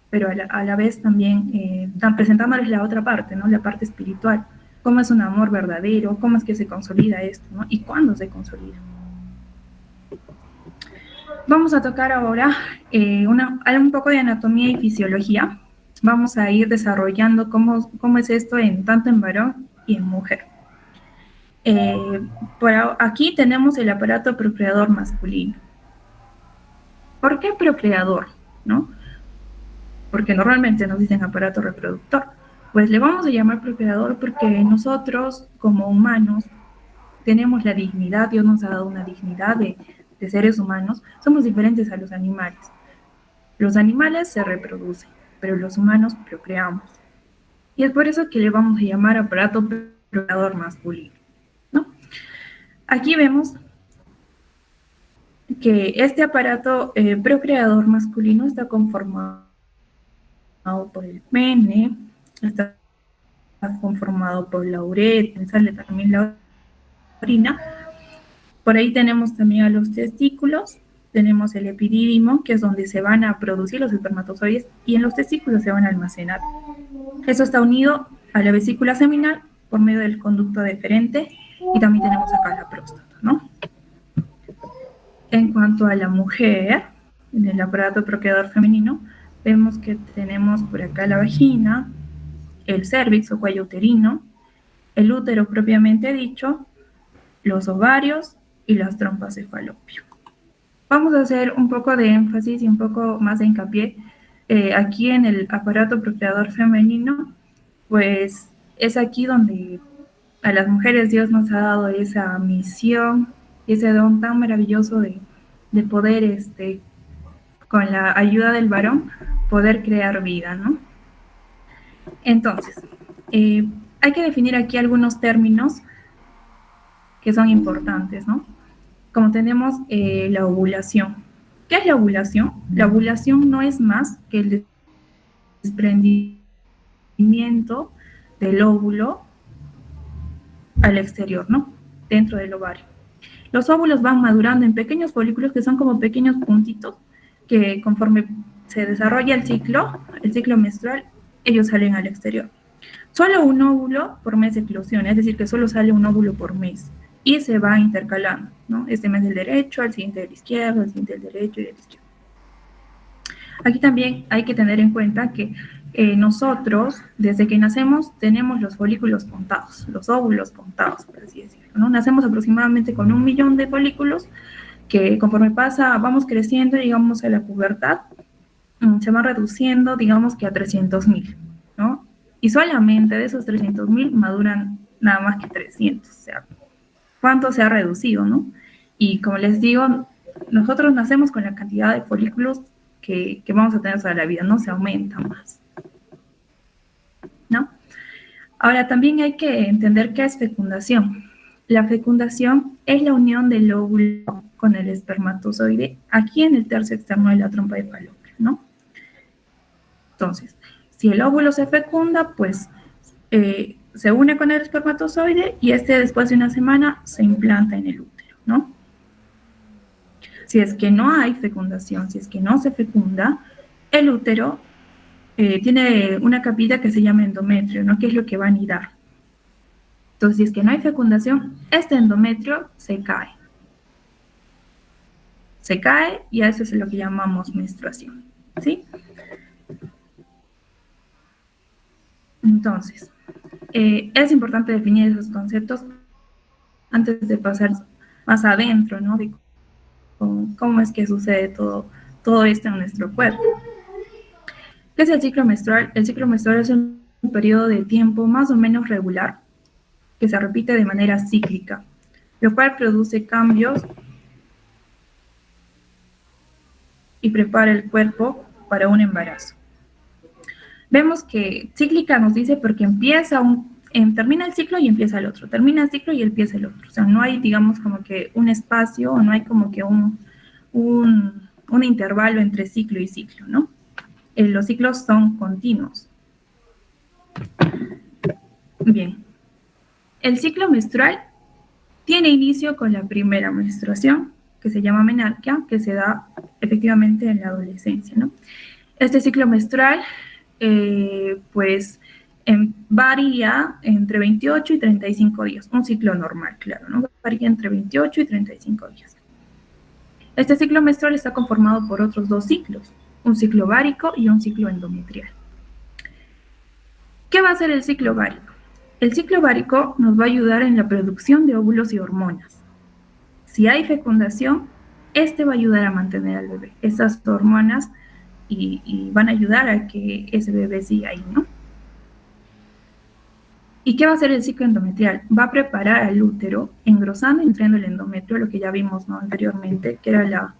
Speaker 7: pero a la vez también presentándoles la otra parte, ¿no? La parte espiritual. Cómo es un amor verdadero, cómo es que se consolida esto, ¿no? Y cuándo se consolida. Vamos a tocar ahora un poco de anatomía y fisiología. Vamos a ir desarrollando cómo es esto tanto en varón y en mujer. Aquí tenemos el aparato procreador masculino. ¿Por qué procreador? ¿No? Porque normalmente nos dicen aparato reproductor. Pues le vamos a llamar procreador porque nosotros, como humanos, tenemos la dignidad, Dios nos ha dado una dignidad de seres humanos, somos diferentes a los animales. Los animales se reproducen, pero los humanos procreamos. Y es por eso que le vamos a llamar aparato procreador masculino, ¿no? Aquí vemos que este aparato procreador masculino está conformado por el pene, está conformado por la uretra, sale también la orina. Por ahí tenemos también a los testículos, tenemos el epidídimo, que es donde se van a producir los espermatozoides, y en los testículos se van a almacenar. Eso está unido a la vesícula seminal por medio del conducto deferente, y también tenemos acá la próstata, ¿no? En cuanto a la mujer, en el aparato procreador femenino, vemos que tenemos por acá la vagina, el cérvix o cuello uterino, el útero propiamente dicho, los ovarios y las trompas de falopio. Vamos a hacer un poco de énfasis y un poco más de hincapié aquí en el aparato procreador femenino, pues es aquí donde a las mujeres Dios nos ha dado esa misión, ese don tan maravilloso de poder, con la ayuda del varón, poder crear vida, ¿no? Entonces, hay que definir aquí algunos términos que son importantes, ¿no? Como tenemos la ovulación. ¿Qué es la ovulación? La ovulación no es más que el desprendimiento del óvulo al exterior, ¿no? Dentro del ovario. Los óvulos van madurando en pequeños folículos que son como pequeños puntitos que conforme se desarrolla el ciclo menstrual, ellos salen al exterior. Solo un óvulo por mes de eclosión, es decir, que solo sale un óvulo por mes y se va intercalando, ¿no? Este mes del derecho, el siguiente del izquierdo, el siguiente del derecho y del izquierdo. Aquí también hay que tener en cuenta que nosotros, desde que nacemos, tenemos los folículos contados, los óvulos contados, por así decirlo, ¿no? Nacemos aproximadamente con 1 millón de folículos que conforme vamos creciendo, digamos, a la pubertad, se van reduciendo, digamos que a 300,000, ¿no? Y solamente de esos 300,000 maduran nada más que 300, o sea, ¿cuánto se ha reducido, no? Y como les digo, nosotros nacemos con la cantidad de folículos que vamos a tener toda la vida, no se aumenta más, ¿no? Ahora, también hay que entender qué es fecundación. La fecundación es la unión del óvulo con el espermatozoide aquí en el tercio externo de la trompa de falopio, ¿no? Entonces, si el óvulo se fecunda, pues se une con el espermatozoide y después de una semana se implanta en el útero, ¿no? Si es que no hay fecundación, si es que no se fecunda, el útero tiene una capita que se llama endometrio, ¿no? Que es lo que va a anidar. Entonces, si es que no hay fecundación, este endometrio se cae. se cae y a eso es lo que llamamos menstruación, ¿sí? Entonces, es importante definir esos conceptos antes de pasar más adentro, ¿no? De cómo es que sucede todo esto en nuestro cuerpo. ¿Qué es el ciclo menstrual? El ciclo menstrual es un periodo de tiempo más o menos regular que se repite de manera cíclica, lo cual produce cambios y prepara el cuerpo para un embarazo. Vemos que cíclica nos dice porque termina el ciclo y empieza el otro, termina el ciclo y empieza el otro. O sea, no hay, digamos, como que un espacio o no hay como que un intervalo entre ciclo y ciclo, ¿no? Los ciclos son continuos. Bien. El ciclo menstrual tiene inicio con la primera menstruación, que se llama menarquia, que se da efectivamente en la adolescencia, ¿no? Este ciclo menstrual, varía entre 28 y 35 días. Un ciclo normal, claro, ¿no? Varía entre 28 y 35 días. Este ciclo menstrual está conformado por otros dos ciclos, un ciclo ovárico y un ciclo endometrial. ¿Qué va a hacer el ciclo ovárico? El ciclo ovárico nos va a ayudar en la producción de óvulos y hormonas. Si hay fecundación, este va a ayudar a mantener al bebé. Esas hormonas y van a ayudar a que ese bebé siga ahí, ¿no? ¿Y qué va a hacer el ciclo endometrial? Va a preparar al útero, engrosando y nutriendo el endometrio, lo que ya vimos, ¿no?, anteriormente, que era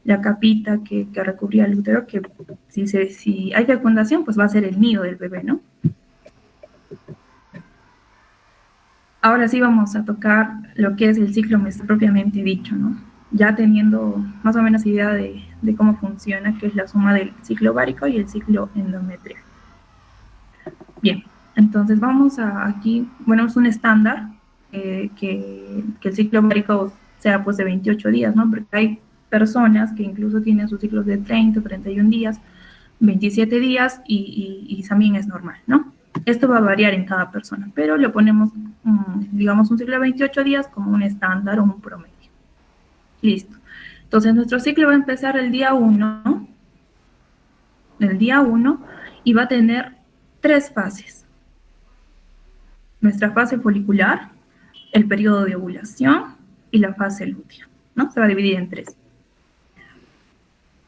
Speaker 7: la capita que recubría el útero, que si hay fecundación, pues va a ser el nido del bebé, ¿no? Ahora sí vamos a tocar lo que es el ciclo menstrual propiamente dicho, ¿no? Ya teniendo más o menos idea de cómo funciona, que es la suma del ciclo ovárico y el ciclo endometrial. Bien, entonces vamos aquí, bueno, es un estándar que el ciclo ovárico sea pues de 28 días, ¿no? Porque hay personas que incluso tienen sus ciclos de 30, 31 días, 27 días y también es normal, ¿no? Esto va a variar en cada persona, pero le ponemos, digamos, un ciclo de 28 días como un estándar o un promedio. Listo. Entonces, nuestro ciclo va a empezar el día 1, y va a tener 3 fases. Nuestra fase folicular, el periodo de ovulación y la fase lútea, ¿no? Se va a dividir en 3.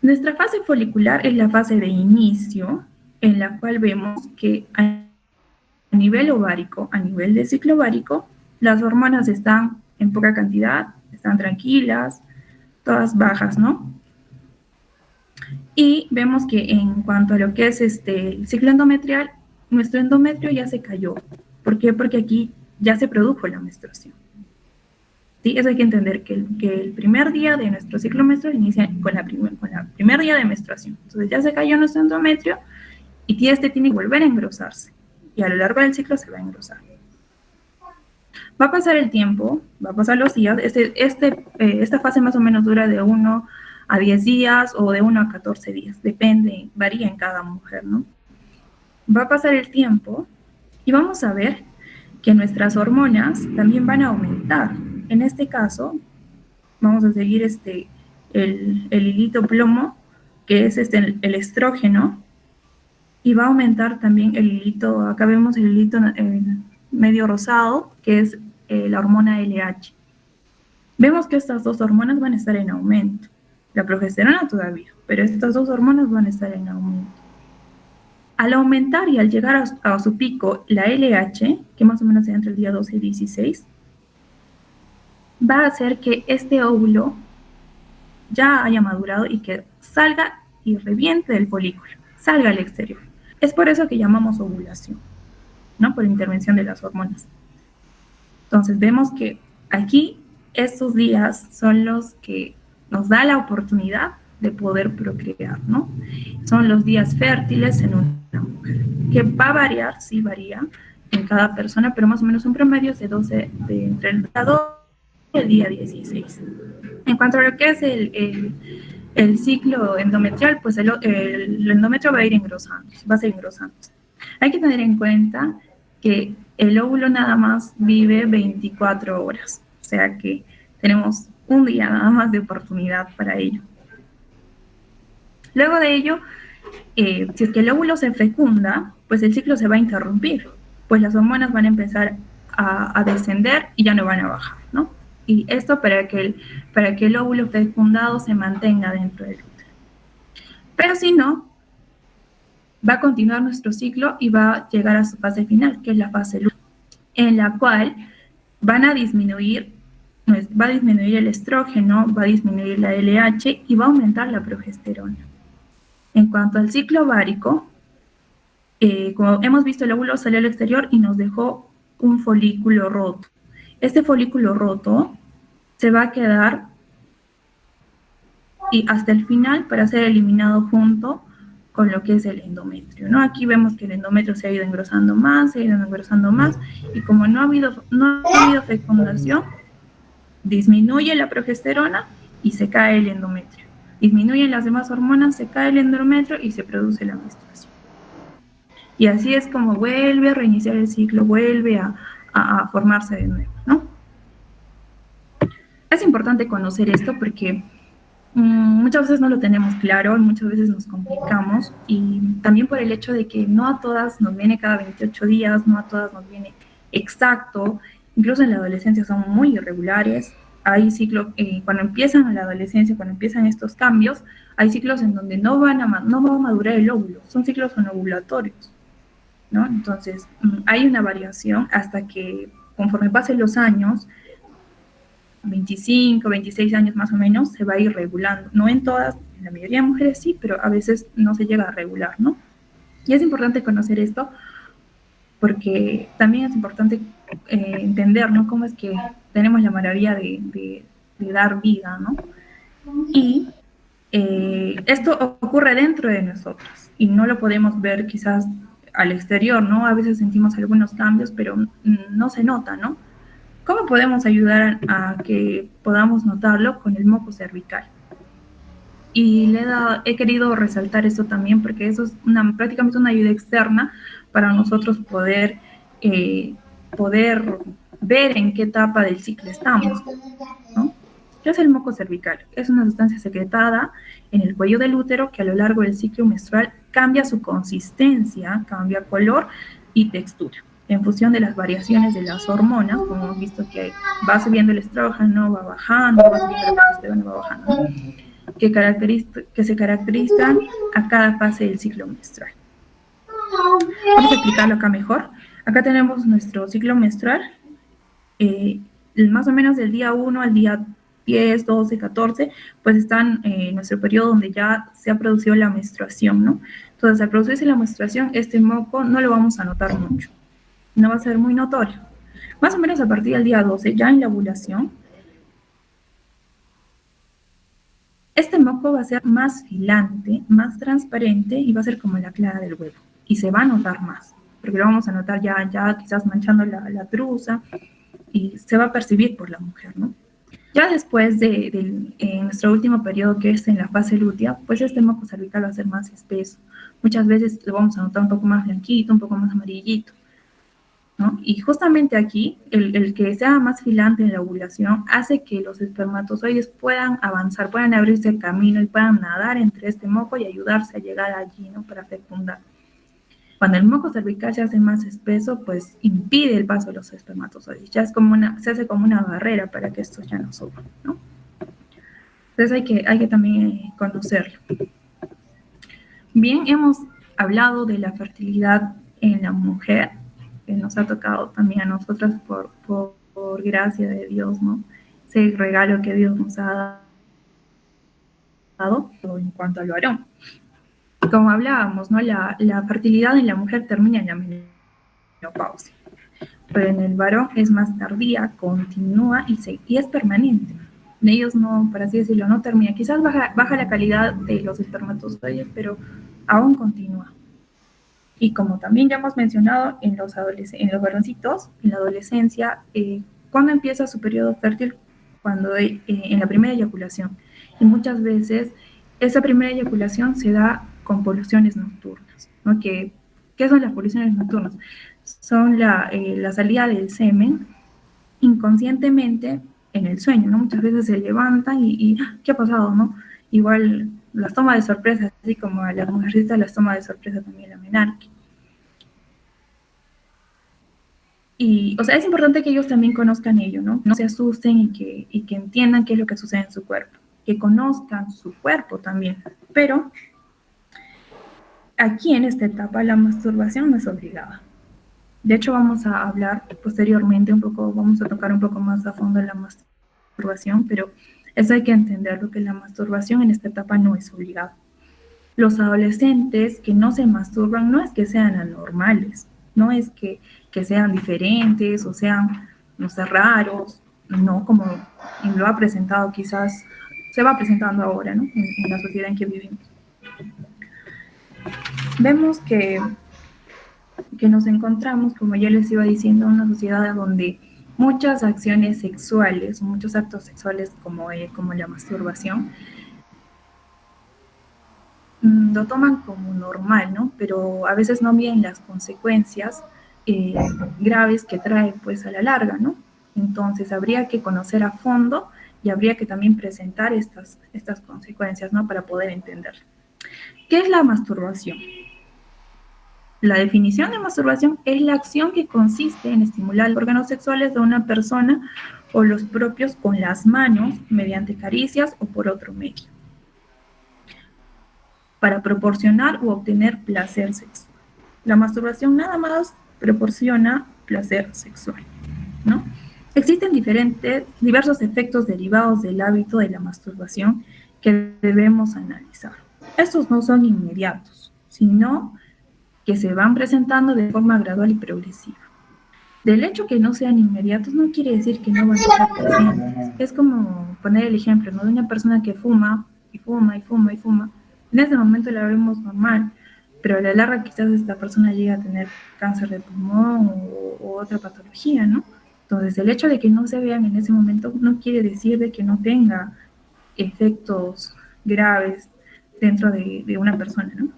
Speaker 7: Nuestra fase folicular es la fase de inicio, en la cual vemos que a nivel ovárico, a nivel de ciclo ovárico, las hormonas están en poca cantidad, están tranquilas, todas bajas, ¿no? Y vemos que en cuanto a lo que es el ciclo endometrial, nuestro endometrio ya se cayó. ¿Por qué? Porque aquí ya se produjo la menstruación. ¿Sí? Eso hay que entender, que el primer día de nuestro ciclo menstrual inicia con la primer día de menstruación. Entonces ya se cayó nuestro endometrio y tiene que volver a engrosarse. Y a lo largo del ciclo se va a engrosar. Va a pasar el tiempo, va a pasar los días. Esta fase más o menos dura de 1 a 10 días o de 1 a 14 días. Depende, varía en cada mujer, ¿no? Va a pasar el tiempo y vamos a ver que nuestras hormonas también van a aumentar. En este caso, vamos a seguir el hilito plomo, que es el estrógeno, y va a aumentar también el hilito, acá vemos el hilito medio rosado, que es la hormona LH. Vemos que estas dos hormonas van a estar en aumento. La progesterona todavía, pero estas dos hormonas van a estar en aumento. Al aumentar y al llegar a su pico, la LH, que más o menos sea entre el día 12 y 16, va a hacer que este óvulo ya haya madurado y que salga y reviente del folículo, salga al exterior. Es por eso que llamamos ovulación, ¿no? Por intervención de las hormonas. Entonces vemos que aquí estos días son los que nos da la oportunidad de poder procrear, ¿no? Son los días fértiles en una mujer, que va a variar, sí varía en cada persona, pero más o menos un promedio es de entre el día 2 y el día 16. En cuanto a lo que es el ciclo endometrial, pues el endometrio va a ir engrosándose, va a seguir engrosándose. Hay que tener en cuenta que el óvulo nada más vive 24 horas, o sea que tenemos un día nada más de oportunidad para ello. Luego de ello, si es que el óvulo se fecunda, pues el ciclo se va a interrumpir, pues las hormonas van a empezar a descender y ya no van a bajar, ¿no? Y esto para que el óvulo fecundado se mantenga dentro del útero. Pero si no, va a continuar nuestro ciclo y va a llegar a su fase final, que es la fase lútea, en la cual va a disminuir el estrógeno, va a disminuir la LH y va a aumentar la progesterona. En cuanto al ciclo ovárico, como hemos visto, el óvulo salió al exterior y nos dejó un folículo roto. Este folículo roto se va a quedar y hasta el final para ser eliminado junto con lo que es el endometrio, ¿no? Aquí vemos que el endometrio se ha ido engrosando más, y como no ha habido fecundación, disminuye la progesterona y se cae el endometrio. Disminuyen las demás hormonas, se cae el endometrio y se produce la menstruación. Y así es como vuelve a reiniciar el ciclo, vuelve a formarse de nuevo, ¿no? Es importante conocer esto porque muchas veces no lo tenemos claro, muchas veces nos complicamos, y también por el hecho de que no a todas nos viene cada 28 días, no a todas nos viene exacto, incluso en la adolescencia son muy irregulares. Hay ciclos, cuando empiezan la adolescencia, cuando empiezan estos cambios, hay ciclos en donde no va a madurar el óvulo, son ciclos anovulatorios, ¿no? Entonces, hay una variación hasta que, conforme pasen los años, 25, 26 años más o menos, se va a ir regulando. No en todas, en la mayoría de mujeres sí, pero a veces no se llega a regular, ¿no? Y es importante conocer esto porque también es importante entender, ¿no? Cómo es que tenemos la maravilla de dar vida, ¿no? Y esto ocurre dentro de nosotros y no lo podemos ver quizás al exterior, ¿no? A veces sentimos algunos cambios, pero no se nota, ¿no? ¿Cómo podemos ayudar a que podamos notarlo? Con el moco cervical. Y he querido resaltar esto también porque eso es prácticamente una ayuda externa para nosotros poder ver en qué etapa del ciclo estamos, ¿no? ¿Qué es el moco cervical? Es una sustancia secretada en el cuello del útero que a lo largo del ciclo menstrual cambia su consistencia, cambia color y textura en función de las variaciones de las hormonas, como hemos visto que va subiendo el estrógeno, va bajando, va subiendo la progesterona, va bajando, ¿no? que se caracterizan a cada fase del ciclo menstrual. Vamos a explicarlo acá mejor. Acá tenemos nuestro ciclo menstrual, más o menos del día 1 al día 10, 12, 14, pues están en nuestro periodo donde ya se ha producido la menstruación, ¿no? Entonces, al producirse la menstruación, este moco no lo vamos a notar mucho. No va a ser muy notorio. Más o menos a partir del día 12, ya en la ovulación, este moco va a ser más filante, más transparente y va a ser como la clara del huevo. Y se va a notar más, porque lo vamos a notar ya quizás manchando la truza y se va a percibir por la mujer, ¿no? Ya después en nuestro último periodo, que es en la fase lútea, pues este moco cervical va a ser más espeso. Muchas veces lo vamos a notar un poco más blanquito, un poco más amarillito, ¿no? Y justamente aquí, el que sea más filante en la ovulación hace que los espermatozoides puedan avanzar, puedan abrirse el camino y puedan nadar entre este moco y ayudarse a llegar allí, ¿no? Para fecundar. Cuando el moco cervical se hace más espeso, pues impide el paso de los espermatozoides. Ya se hace como una barrera para que estos ya no suban, ¿no? Entonces hay que también conocerlo. Bien, hemos hablado de la fertilidad en la mujer, que nos ha tocado también a nosotras por gracia de Dios, ¿no? Ese regalo que Dios nos ha dado en cuanto al varón. Como hablábamos, ¿no? La fertilidad en la mujer termina en la menopausia, pero en el varón es más tardía, continúa y es permanente. En ellos no, por así decirlo, no termina. Quizás baja la calidad de los espermatozoides, pero aún continúa. Y como también ya hemos mencionado en los varoncitos, en la adolescencia, ¿cuándo empieza su periodo fértil? Cuando en la primera eyaculación. Y muchas veces esa primera eyaculación se da con poluciones nocturnas, ¿no? ¿Qué son las poluciones nocturnas? Son la salida del semen inconscientemente en el sueño, ¿no? Muchas veces se levantan y ¿qué ha pasado, no? Igual las toma de sorpresa, así como a las mujercitas las toma de sorpresa también la menarquia. Y, o sea, es importante que ellos también conozcan ello, ¿no? No se asusten y que entiendan qué es lo que sucede en su cuerpo, que conozcan su cuerpo también. Pero aquí en esta etapa la masturbación no es obligada. De hecho, vamos a hablar posteriormente un poco, vamos a tocar un poco más a fondo la masturbación, pero eso hay que entenderlo, que la masturbación en esta etapa no es obligada. Los adolescentes que no se masturban no es que sean anormales, no es que sean diferentes o sean, no sé, raros, no, como lo ha presentado quizás, se va presentando ahora, ¿no? En la sociedad en que vivimos. Vemos que nos encontramos, como ya les iba diciendo, en una sociedad donde muchas acciones sexuales, muchos actos sexuales como la masturbación, lo toman como normal, ¿no? Pero a veces no miden las consecuencias graves que trae, pues, a la larga, ¿no? Entonces, habría que conocer a fondo y habría que también presentar estas consecuencias, ¿no? Para poder entender. ¿Qué es la masturbación? La definición de masturbación es la acción que consiste en estimular los órganos sexuales de una persona o los propios con las manos, mediante caricias o por otro medio, para proporcionar u obtener placer sexual. La masturbación nada más proporciona placer sexual, ¿no? Existen diversos efectos derivados del hábito de la masturbación que debemos analizar. Estos no son inmediatos, sino que se van presentando de forma gradual y progresiva. Del hecho que no sean inmediatos no quiere decir que no van a estar presentes. Es como poner el ejemplo, ¿no? De una persona que fuma y fuma y fuma y fuma. En ese momento la vemos normal, pero a la larga quizás esta persona llega a tener cáncer de pulmón o otra patología, ¿no? Entonces, el hecho de que no se vean en ese momento no quiere decir de que no tenga efectos graves dentro de una persona, ¿no?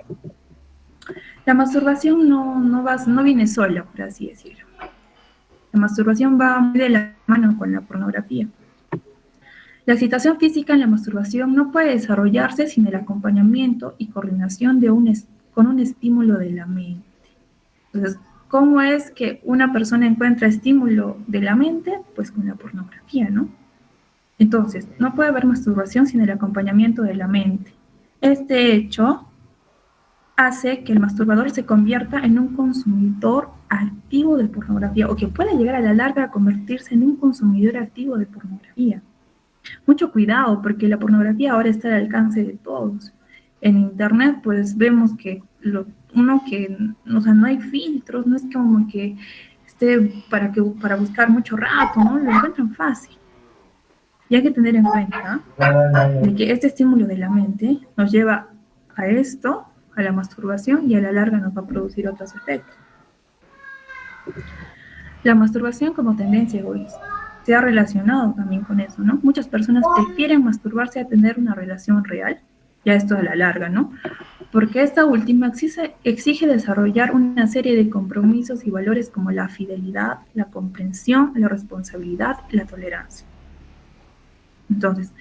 Speaker 7: La masturbación no viene sola, por así decirlo. La masturbación va muy de la mano con la pornografía. La excitación física en la masturbación no puede desarrollarse sin el acompañamiento y coordinación con un estímulo de la mente. Entonces, ¿cómo es que una persona encuentra estímulo de la mente? Pues con la pornografía, ¿no? Entonces, no puede haber masturbación sin el acompañamiento de la mente. Este hecho hace que el masturbador se convierta en un consumidor activo de pornografía o que pueda llegar a la larga a convertirse en un consumidor activo de pornografía. Mucho cuidado, porque la pornografía ahora está al alcance de todos. En internet, pues vemos que no hay filtros, no es como que esté para buscar mucho rato, ¿no? Lo encuentran fácil. Y hay que tener en cuenta de que este estímulo de la mente nos lleva a esto, a la masturbación, y a la larga nos va a producir otros efectos. La masturbación como tendencia egoísta se ha relacionado también con eso, ¿no? Muchas personas prefieren masturbarse a tener una relación real, ya esto a la larga, ¿no? Porque esta última exige desarrollar una serie de compromisos y valores como la fidelidad, la comprensión, la responsabilidad, la tolerancia. Entonces,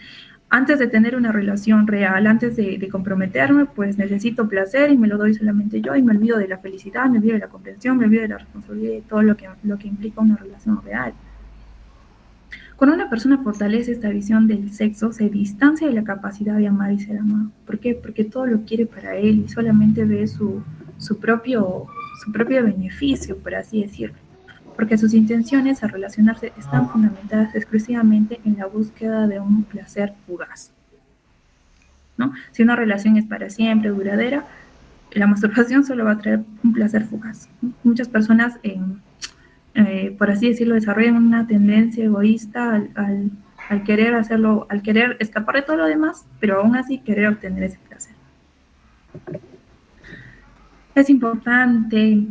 Speaker 7: antes de tener una relación real, antes de comprometerme, pues necesito placer y me lo doy solamente yo y me olvido de la felicidad, me olvido de la comprensión, me olvido de la responsabilidad y todo lo que implica una relación real. Cuando una persona fortalece esta visión del sexo, se distancia de la capacidad de amar y ser amado. ¿Por qué? Porque todo lo quiere para él y solamente ve su propio beneficio, por así decirlo. Porque sus intenciones al relacionarse están fundamentadas exclusivamente en la búsqueda de un placer fugaz, ¿no? Si una relación es para siempre, duradera, la masturbación solo va a traer un placer fugaz, ¿no? Muchas personas, por así decirlo, desarrollan una tendencia egoísta al querer hacerlo, al querer escapar de todo lo demás, pero aún así querer obtener ese placer. Es importante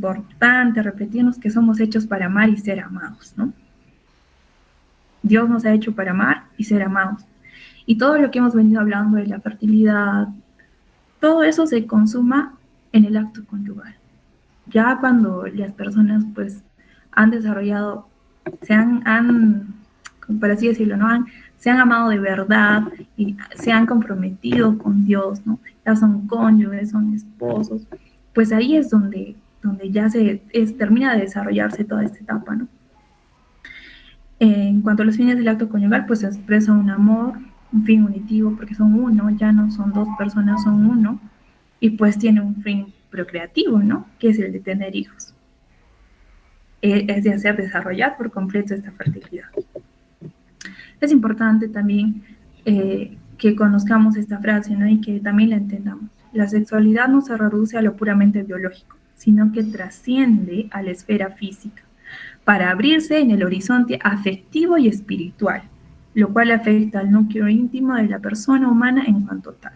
Speaker 7: repetirnos que somos hechos para amar y ser amados, ¿no? Dios nos ha hecho para amar y ser amados. Y todo lo que hemos venido hablando de la fertilidad, todo eso se consuma en el acto conyugal. Ya cuando las personas, pues, han desarrollado, por así decirlo, ¿no? Se han amado de verdad y se han comprometido con Dios, ¿no? Ya son cónyuges, son esposos, pues ahí es donde ya termina de desarrollarse toda esta etapa, ¿no? En cuanto a los fines del acto conyugal, pues se expresa un amor, un fin unitivo, porque son uno, ya no son dos personas, son uno, y pues tiene un fin procreativo, ¿no? Que es el de tener hijos. Es de hacer desarrollar por completo esta fertilidad. Es importante también que conozcamos esta frase, ¿no? Y que también la entendamos. La sexualidad no se reduce a lo puramente biológico, sino que trasciende a la esfera física para abrirse en el horizonte afectivo y espiritual, lo cual afecta al núcleo íntimo de la persona humana en cuanto tal.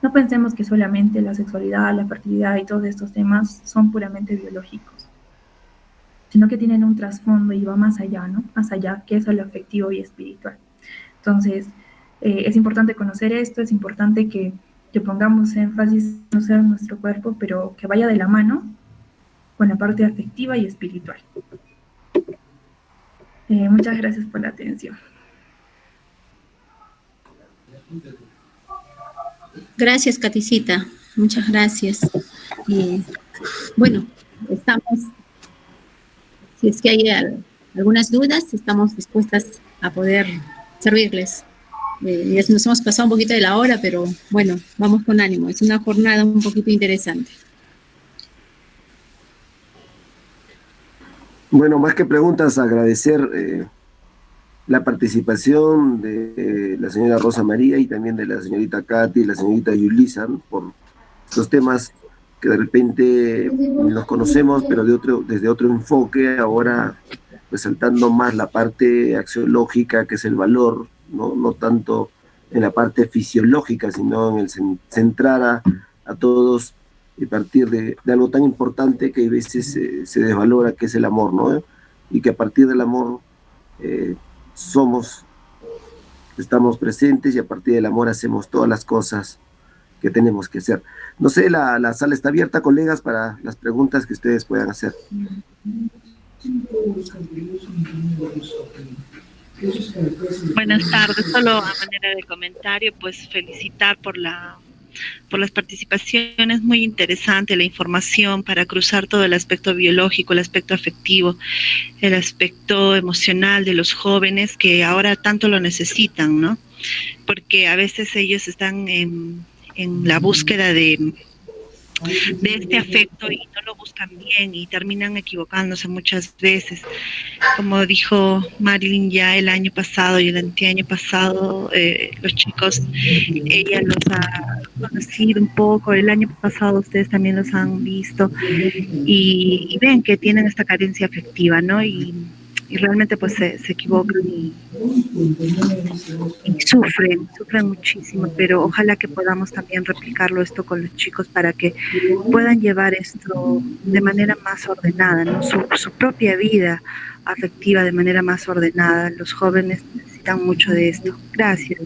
Speaker 7: No pensemos que solamente la sexualidad, la fertilidad y todos estos temas son puramente biológicos, sino que tienen un trasfondo y va más allá, ¿no? Más allá, que eso es lo afectivo y espiritual. Entonces, es importante conocer esto, es importante que pongamos énfasis en conocer nuestro cuerpo, pero que vaya de la mano con la parte afectiva y espiritual. Muchas gracias por la atención.
Speaker 3: Gracias, Katicita. Muchas gracias. Bueno, si es que hay algunas dudas, estamos dispuestas a poder servirles. Ya nos hemos pasado un poquito de la hora, pero bueno, vamos con ánimo. Es una jornada un poquito interesante.
Speaker 1: Bueno, más que preguntas, agradecer la participación de la señora Rosa María y también de la señorita Katy y la señorita Yulisa, ¿no? Por los temas que de repente los conocemos, pero desde otro enfoque, ahora resaltando más la parte axiológica, que es el valor, no tanto en la parte fisiológica, sino en el centrar a todos y partir de algo tan importante que a veces se desvalora, que es el amor, ¿no? Y que a partir del amor estamos presentes, y a partir del amor hacemos todas las cosas que tenemos que hacer. No sé, la sala está abierta, colegas, para las preguntas que ustedes puedan hacer.
Speaker 8: Buenas tardes, solo a manera de comentario, pues felicitar por las participaciones, muy interesante la información para cruzar todo el aspecto biológico, el aspecto afectivo, el aspecto emocional de los jóvenes que ahora tanto lo necesitan, ¿no? Porque a veces ellos están en la búsqueda de este afecto y no lo buscan bien y terminan equivocándose muchas veces. Como dijo Marilyn, ya el año pasado y el anteaño pasado, los chicos, ella los ha conocido un poco, el año pasado ustedes también los han visto y ven que tienen esta carencia afectiva, ¿no? Y realmente pues se equivocan y sufren muchísimo, pero ojalá que podamos también replicarlo esto con los chicos para que puedan llevar esto de manera más ordenada, ¿no? Su propia vida afectiva de manera más ordenada. Los jóvenes necesitan mucho de esto. Gracias.